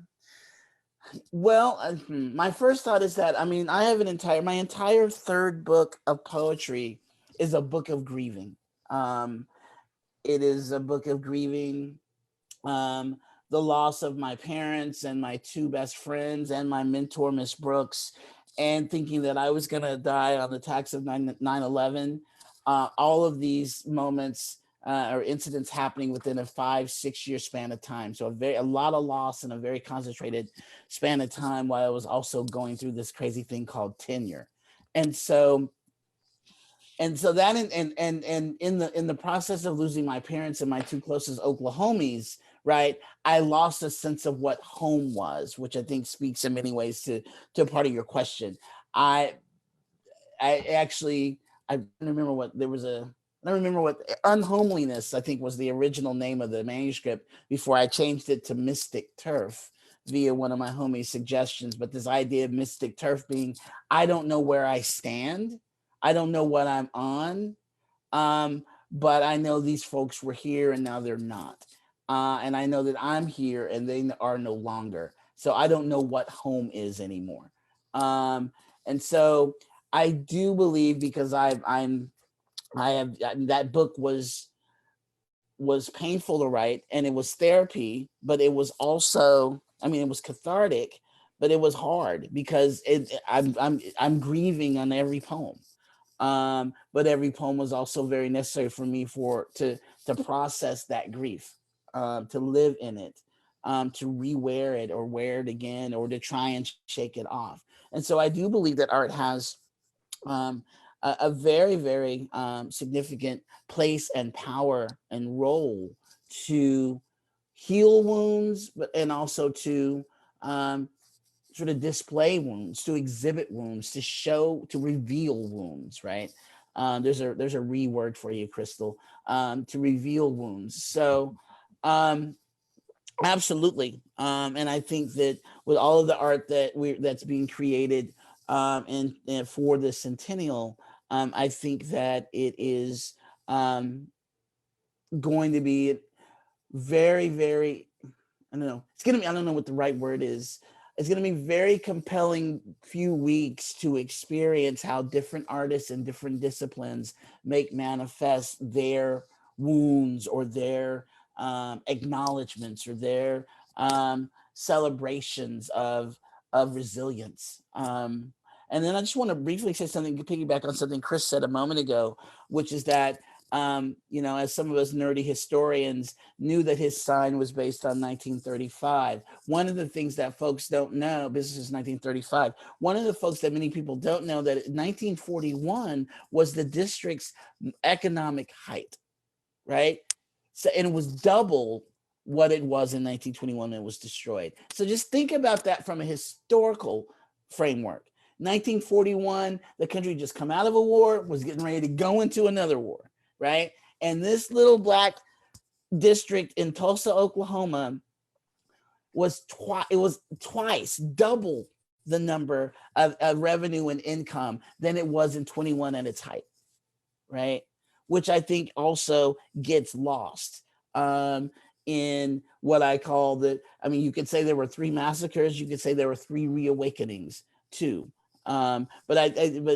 Well, my first thought is that, I mean, I have my entire third book of poetry is a book of grieving. It is a book of grieving the loss of my parents and my two best friends and my mentor, Miss Brooks, and thinking that I was going to die on the attacks of 9/11. All of these moments or incidents happening within a 5-6 year span of time. So a lot of loss in a very concentrated span of time, while I was also going through this crazy thing called tenure. And so that in the process of losing my parents and my two closest Oklahomies, right, I lost a sense of what home was, which I think speaks in many ways to part of your question. I don't remember what Unhomeliness, I think, was the original name of the manuscript before I changed it to Mystic Turf via one of my homies' suggestions. But this idea of Mystic Turf being, I don't know where I stand. I don't know what I'm on. But I know these folks were here and now they're not. And I know that I'm here and they are no longer. So I don't know what home is anymore. And so I do believe, because that book was painful to write, and it was therapy, but it was also, I mean, it was cathartic, but it was hard because I'm grieving on every poem. But every poem was also very necessary for me to process that grief, to live in it, to rewear it or wear it again, or to try and shake it off. And so I do believe that art has a very, very significant place and power and role to heal wounds, and also to sort of display wounds, to exhibit wounds, to reveal wounds, right? There's a word for you, Crystal, to reveal wounds. So absolutely. And I think that with all of the art that's being created and for the centennial, I think that it is going to be very, very, I don't know, I don't know what the right word is. It's going to be very compelling few weeks to experience how different artists and different disciplines make manifest their wounds or their acknowledgements or their celebrations of resilience. And then I just want to briefly say something to piggyback on something Chris said a moment ago, which is that, as some of us nerdy historians knew that his sign was based on 1935. One of the things that folks don't know, this is 1935, one of the folks that many people don't know, that 1941 was the district's economic height, right? So, and it was double what it was in 1921 when it was destroyed. So just think about that from a historical framework. 1941, the country just come out of a war, was getting ready to go into another war, right? And this little Black district in Tulsa, Oklahoma was twice, double the number of revenue and income than it was in 21 at its height, right? Which I think also gets lost in what I call you could say there were 3 massacres, you could say there were 3 reawakenings too. But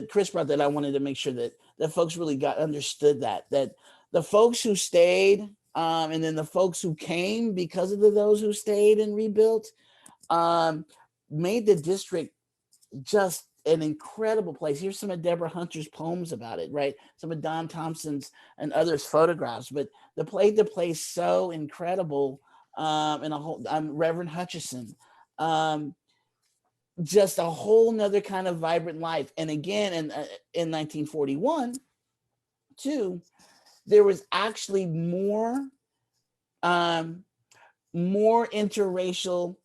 Chris brought that. I wanted to make sure that folks really understood that the folks who stayed, and then the folks who came because of those who stayed and rebuilt, made the district just an incredible place. Here's some of Deborah Hunter's poems about it, right? Some of Don Thompson's and others' photographs, but the place so incredible. And a whole, Reverend Hutchison, just a whole nother kind of vibrant life. And again, in 1941, too, there was actually more interracial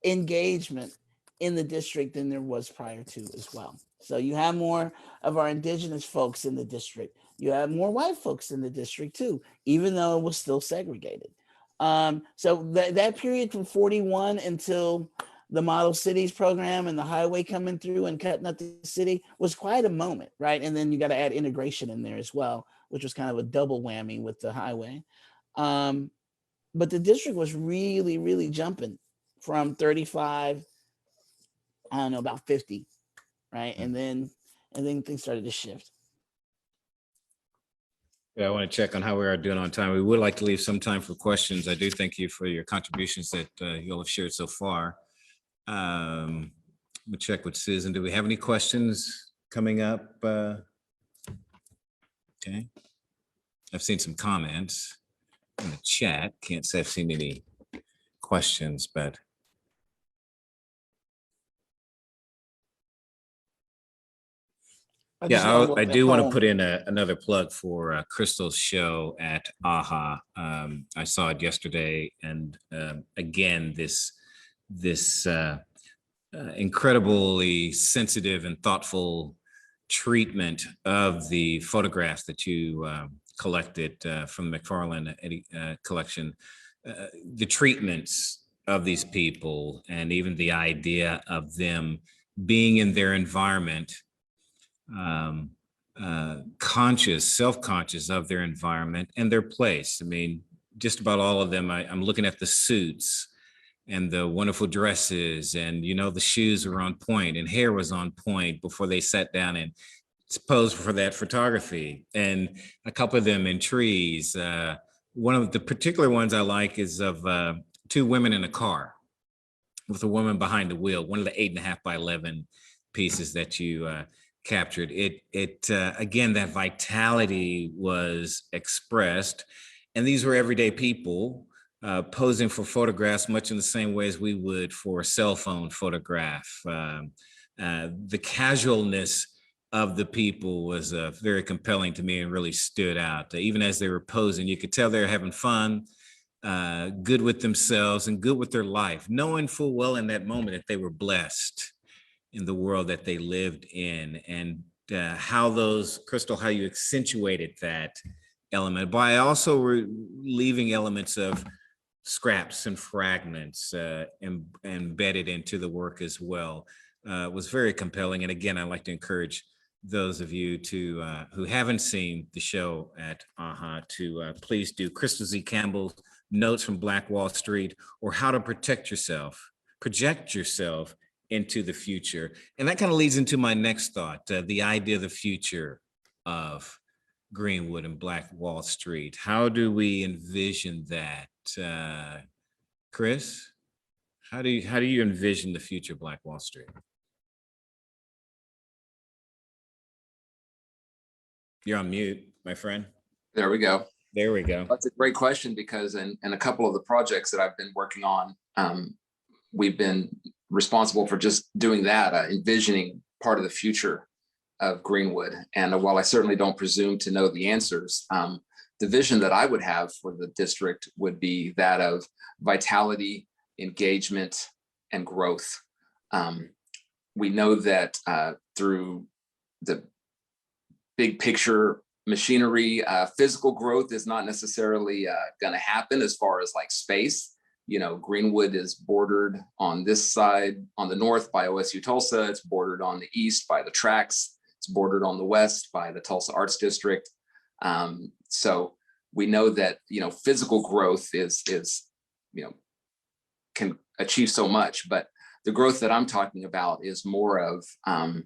engagement in the district than there was prior to as well. So you have more of our indigenous folks in the district. You have more white folks in the district too, even though it was still segregated. So that period from 41 until the Model Cities program and the highway coming through and cutting up the city was quite a moment, right? And then you got to add integration in there as well, which was kind of a double whammy with the highway. But the district was really, really jumping from 35, I don't know, about 50, right? And then things started to shift. Yeah, I want to check on how we are doing on time. We would like to leave some time for questions. I do thank you for your contributions that you all have shared so far. We'll check with Susan. Do we have any questions coming up? Okay. I've seen some comments in the chat. Can't say I've seen any questions, but yeah, I do want to put in another plug for Crystal's show at AHA. I saw it yesterday, and again, this incredibly sensitive and thoughtful treatment of the photographs that you collected from the McFarland collection, the treatments of these people, and even the idea of them being in their environment, self-conscious of their environment and their place. I mean, just about all of them, I'm looking at the suits and the wonderful dresses, and the shoes were on point and hair was on point before they sat down and posed for that photography. And a couple of them in trees. One of the particular ones I like is of 2 women in a car with a woman behind the wheel, one of the 8.5 by 11 pieces that you captured. Again, that vitality was expressed, and these were everyday people posing for photographs much in the same way as we would for a cell phone photograph. The casualness of the people was very compelling to me and really stood out. Even as they were posing, you could tell they were having fun, good with themselves and good with their life, knowing full well in that moment that they were blessed in the world that they lived in. And how you accentuated that element by also leaving elements of scraps and fragments embedded into the work as well, was very compelling. And again, I'd like to encourage those of you who haven't seen the show at AHA to please do. Crystal Z Campbell's Notes from Black Wall Street, or How to Project Yourself into the Future. And that kind of leads into my next thought, the idea of the future of Greenwood and Black Wall Street. How do we envision that? Chris, how do you envision the future of Black Wall Street? You're on mute, my friend. There we go. There we go. That's a great question, because in a couple of the projects that I've been working on, we've been responsible for just doing that, envisioning part of the future of Greenwood. And while I certainly don't presume to know the answers, the vision that I would have for the district would be that of vitality, engagement, and growth. We know that through the big picture machinery, physical growth is not necessarily going to happen as far as like space. Greenwood is bordered on this side, on the north by OSU Tulsa. It's bordered on the east by the tracks. It's bordered on the west by the Tulsa Arts District. So we know that, physical growth is can achieve so much. But the growth that I'm talking about is more of, I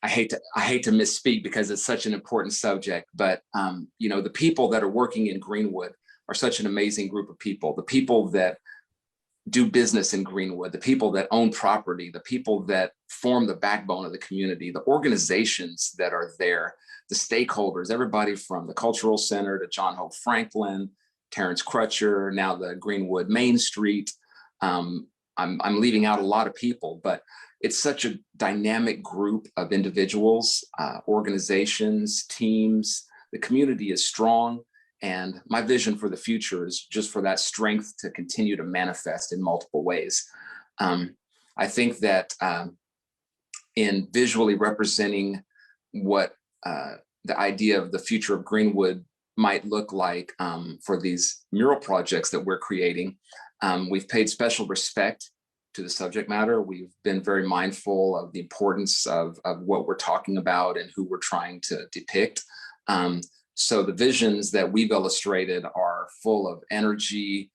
hate to misspeak because it's such an important subject, but the people that are working in Greenwood are such an amazing group of people. The people that do business in Greenwood, the people that own property, the people that form the backbone of the community, the organizations that are there, the stakeholders, everybody from the Cultural Center to John Hope Franklin, Terrence Crutcher, now the Greenwood Main Street. I'm leaving out a lot of people, but it's such a dynamic group of individuals, organizations, teams. The community is strong. And my vision for the future is just for that strength to continue to manifest in multiple ways. I think that in visually representing what the idea of the future of Greenwood might look like for these mural projects that we're creating, we've paid special respect to the subject matter. We've been very mindful of the importance of what we're talking about and who we're trying to depict. So the visions that we've illustrated are full of energy,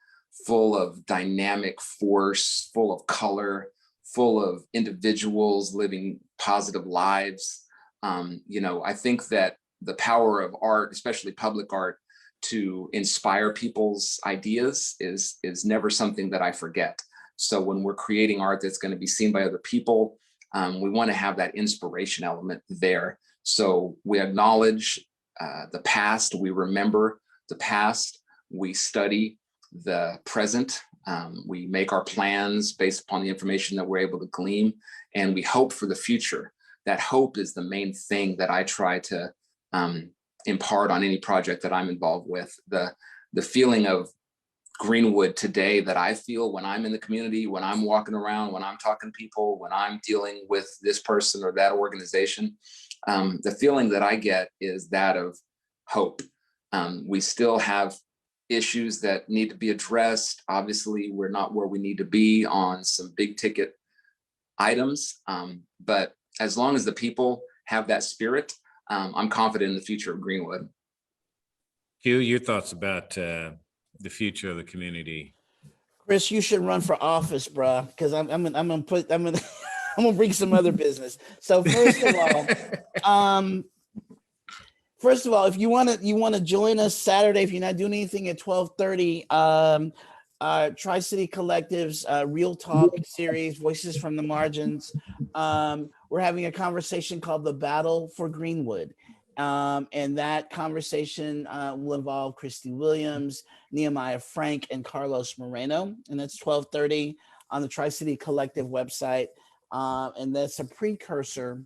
full of dynamic force, full of color, full of individuals living positive lives. I think that the power of art, especially public art, to inspire people's ideas is never something that I forget. So when we're creating art that's going to be seen by other people, we want to have that inspiration element there. So we acknowledge the past, we remember the past, we study the present, we make our plans based upon the information that we're able to glean, and we hope for the future. That hope is the main thing that I try to impart on any project that I'm involved with. The feeling of Greenwood today that I feel when I'm in the community, when I'm walking around, when I'm talking to people, when I'm dealing with this person or that organization, the feeling that I get is that of hope. We still have issues that need to be addressed. Obviously, we're not where we need to be on some big ticket items, but as long as the people have that spirit, I'm confident in the future of Greenwood. Hugh, your thoughts about the future of the community? Chris, you should run for office, bruh, because I'm gonna bring some other business. So first of all, if you want to join us Saturday, if you're not doing anything at 12:30, Tri-City Collective's Real Talk series, Voices from the Margins. We're having a conversation called The Battle for Greenwood. And that conversation will involve Christy Williams, Nehemiah Frank, and Carlos Moreno. And that's 12:30 on the Tri-City Collective website. And that's a precursor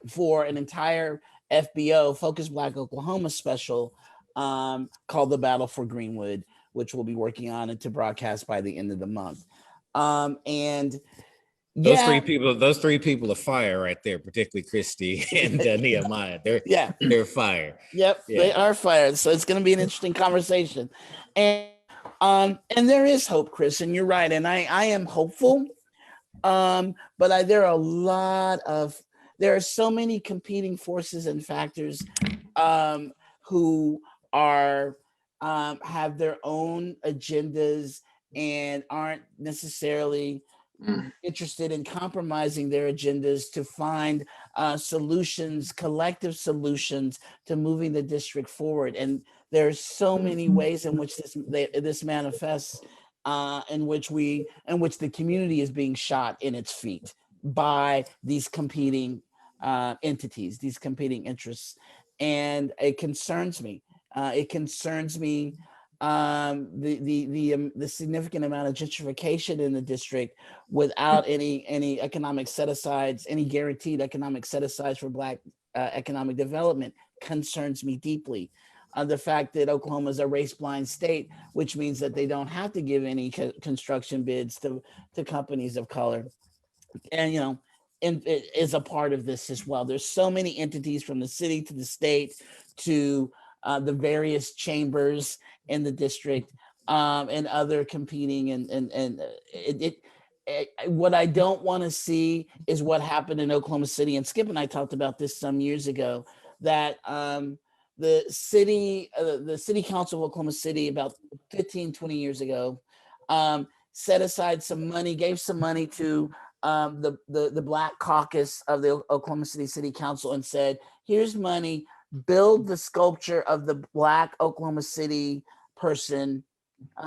for an entire FBO, Focus Black Oklahoma special called The Battle for Greenwood, which we'll be working on and to broadcast by the end of the month. Those three people are fire right there, particularly Christy and Nehemiah. They're fire. Yep, yeah. They are fire. So it's going to be an interesting conversation. And there is hope, Chris, and you're right. And I am hopeful. But there are so many competing forces and factors who are have their own agendas and aren't necessarily interested in compromising their agendas to find solutions, collective solutions to moving the district forward. And there's so many ways in which this manifests, in which the community is being shot in its feet by these competing entities, these competing interests, and it concerns me. The significant amount of gentrification in the district without any economic set-asides, any guaranteed economic set-asides for Black economic development concerns me deeply. The fact that Oklahoma is a race-blind state, which means that they don't have to give any construction bids to companies of color, and it is a part of this as well. There's so many entities from the city to the state to the various chambers in the district and other competing and what I don't want to see is what happened in Oklahoma City. And Skip and I talked about this some years ago, that the city council of Oklahoma City about 15, 20 years ago set aside some money, gave some money to the Black Caucus of the Oklahoma City Council and said, here's money, build the sculpture of the Black Oklahoma City person,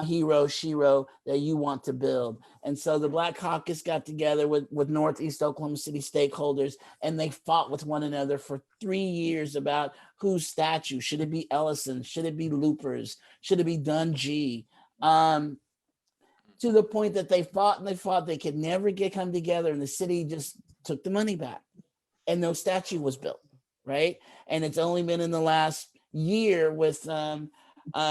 hero, shero that you want to build. And so the Black Caucus got together with Northeast Oklahoma City stakeholders, and they fought with one another for 3 years about whose statue. Should it be Ellison? Should it be Loopers? Should it be Dungy? To the point that they fought and they fought, they could never come together, and the city just took the money back and no statue was built, right? And it's only been in the last year with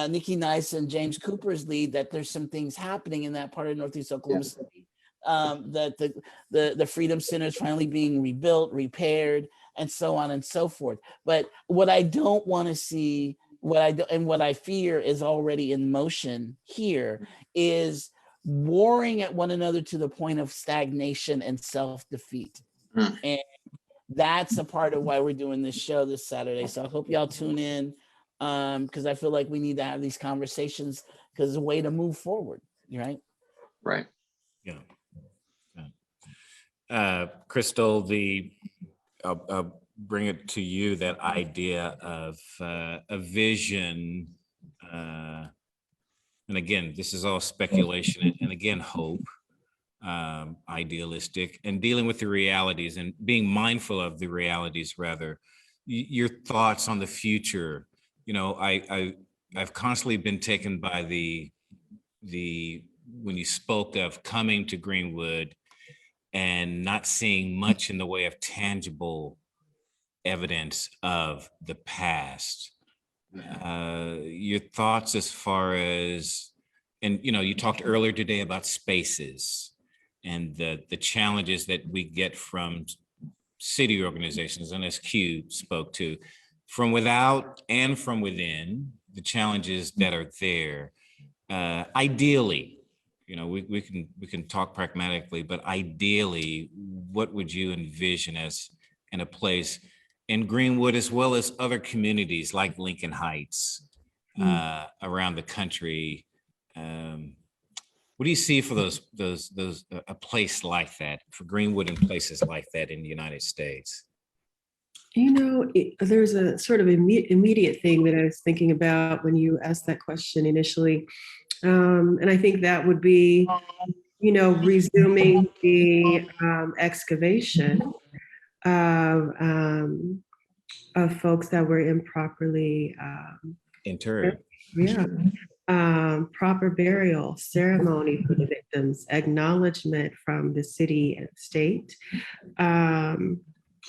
Nikki Nice and James Cooper's lead that there's some things happening in that part of Northeast Oklahoma City. That the Freedom Center is finally being rebuilt, repaired, and so on and so forth. But what I don't want to see, what I fear is already in motion here, is warring at one another to the point of stagnation and self-defeat. And that's a part of why we're doing this show this Saturday. So I hope y'all tune in, because I feel like we need to have these conversations because it's a way to move forward, right? Right. Yeah. Crystal, I'll bring it to you, that idea of a vision, and again, this is all speculation and again, hope, idealistic, and dealing with the realities and being mindful of the realities, rather. Your thoughts on the future. You know, I've constantly been taken by the when you spoke of coming to Greenwood and not seeing much in the way of tangible evidence of the past. Your thoughts as far as, and you know, you talked earlier today about spaces and the challenges that we get from city organizations, and as Q spoke to, from without and from within, the challenges that are there. Ideally, you know, we can talk pragmatically, but ideally, what would you envision as in a place in Greenwood, as well as other communities like Lincoln Heights around the country? What do you see for those a place like that, for Greenwood and places like that in the United States? You know, there's a sort of immediate thing that I was thinking about when you asked that question initially. And I think that would be, you know, resuming the excavation of folks that were improperly Interred. Yeah. Proper burial ceremony for the victims, acknowledgement from the city and state,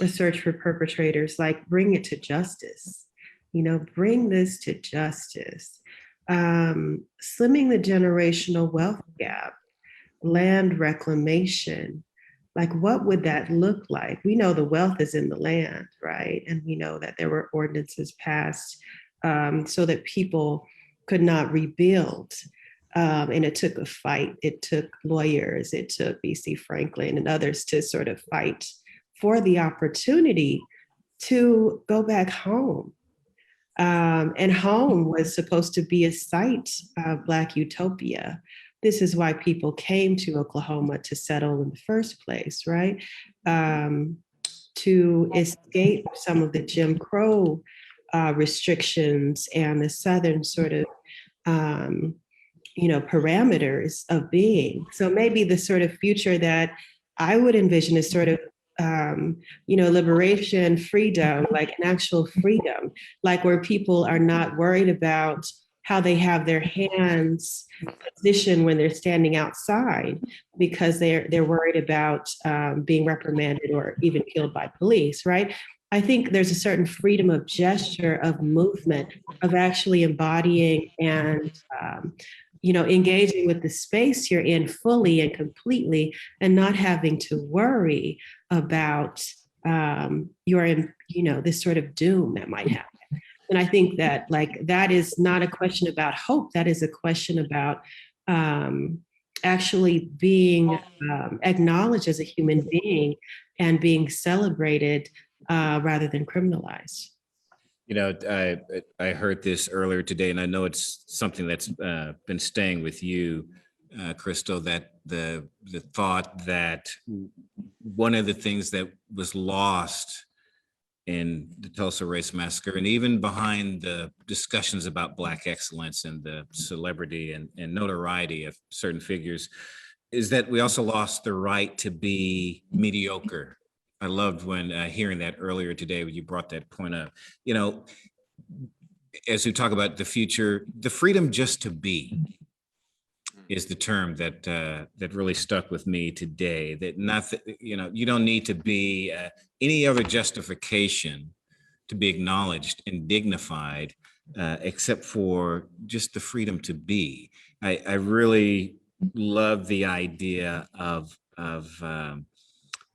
a search for perpetrators, like bring it to justice, you know, bring this to justice, slimming the generational wealth gap, land reclamation. Like, what would that look like? We know the wealth is in the land, right? And we know that there were ordinances passed so that people could not rebuild. And it took a fight. It took lawyers, it took B.C. Franklin and others to sort of fight for the opportunity to go back home. And home was supposed to be a site of Black utopia. This is why people came to Oklahoma to settle in the first place, right? To escape some of the Jim Crow restrictions and the Southern sort of, you know, parameters of being. So maybe the sort of future that I would envision is sort of, you know, liberation, freedom, like an actual freedom, like where people are not worried about how they have their hands positioned when they're standing outside because they're worried about being reprimanded or even killed by police, right? I think there's a certain freedom of gesture, of movement, of actually embodying and, you know, engaging with the space you're in fully and completely, and not having to worry about your, you know, this sort of doom that might happen. And I think that, like, that is not a question about hope. That is a question about actually being acknowledged as a human being and being celebrated rather than criminalized. You know, I heard this earlier today, and I know it's something that's been staying with you, Crystal, that the thought that one of the things that was lost in the Tulsa Race Massacre, and even behind the discussions about Black excellence and the celebrity and notoriety of certain figures, is that we also lost the right to be mediocre. I loved when hearing that earlier today when you brought that point up. You know, as we talk about the future, the freedom just to be is the term that that really stuck with me today. That nothing, you know, you don't need to be any other justification to be acknowledged and dignified, except for just the freedom to be. I really love the idea of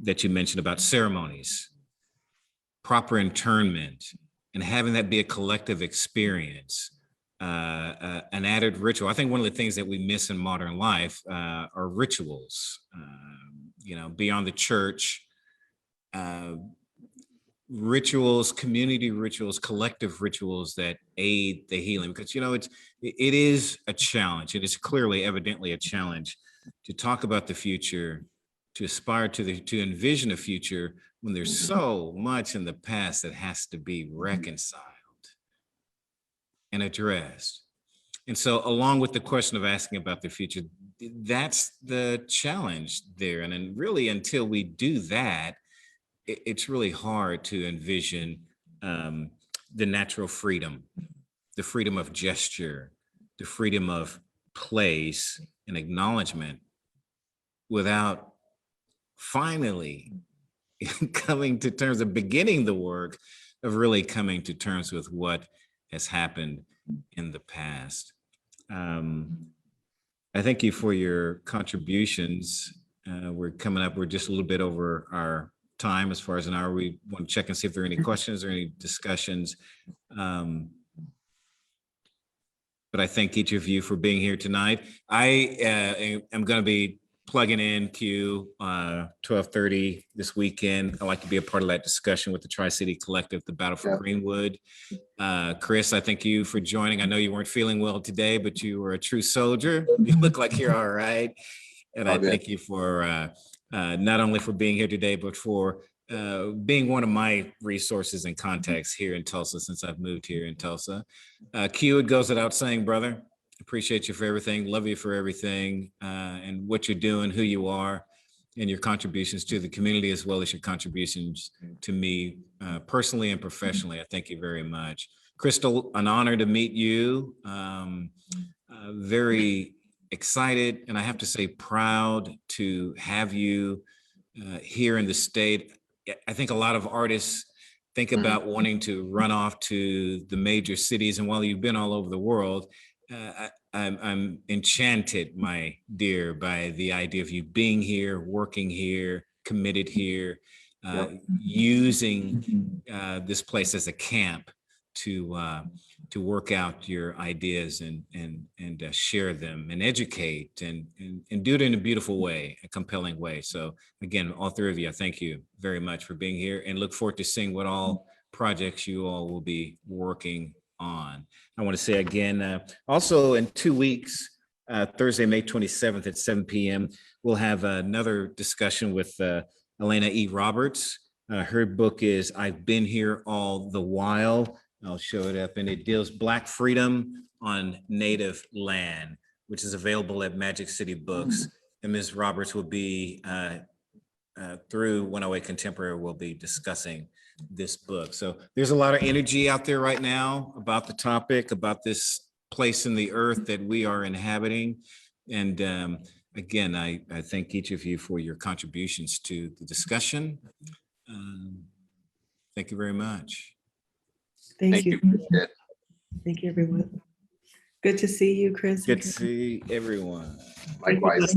that you mentioned about ceremonies, proper internment, and having that be a collective experience, an added ritual. I think one of the things that we miss in modern life are rituals, you know, beyond the church, rituals, community rituals, collective rituals that aid the healing. Because, you know, it is a challenge. It is clearly, evidently a challenge to talk about the future, to aspire to envision a future when there's so much in the past that has to be reconciled and addressed. And so along with the question of asking about the future, that's the challenge there. And then really until we do that, it's really hard to envision the natural freedom, the freedom of gesture, the freedom of place and acknowledgement without finally coming to terms of beginning the work of really coming to terms with what has happened in the past. I thank you for your contributions. We're coming up, we're just a little bit over our time as far as an hour. We want to check and see if there are any questions or any discussions. But I thank each of you for being here tonight. I am going to be plugging in Q 12:30 this weekend. I'd like to be a part of that discussion with the Tri-City Collective, the Battle for Greenwood. Chris, I thank you for joining. I know you weren't feeling well today, but you were a true soldier. You look like you're all right. And I thank you for not only for being here today, but for being one of my resources and contacts here in Tulsa since I've moved here in Tulsa. Q, it goes without saying, brother. Appreciate you for everything, love you for everything, and what you're doing, who you are, and your contributions to the community, as well as your contributions to me personally and professionally. I thank you very much. Crystal, an honor to meet you. Very excited, and I have to say proud to have you here in the state. I think a lot of artists think about wanting to run off to the major cities, and while you've been all over the world, I'm enchanted, my dear, by the idea of you being here, working here, committed here, using this place as a camp to work out your ideas and share them and educate and do it in a beautiful way, a compelling way. So again, all three of you, I thank you very much for being here and look forward to seeing what all projects you all will be working on. I want to say again, also in 2 weeks, Thursday, May 27th at 7 p.m., we'll have another discussion with Elena E. Roberts. Her book is I've Been Here All the While. I'll show it up, and it deals Black freedom on Native land, which is available at Magic City Books. And Ms. Roberts will be, through 108 Contemporary, will be discussing this book. So there's a lot of energy out there right now about the topic, about this place in the earth that we are inhabiting. And again, I thank each of you for your contributions to the discussion. Thank you very much. Thank you. Thank you, everyone. Good to see you, Chris. Good to see everyone. Likewise.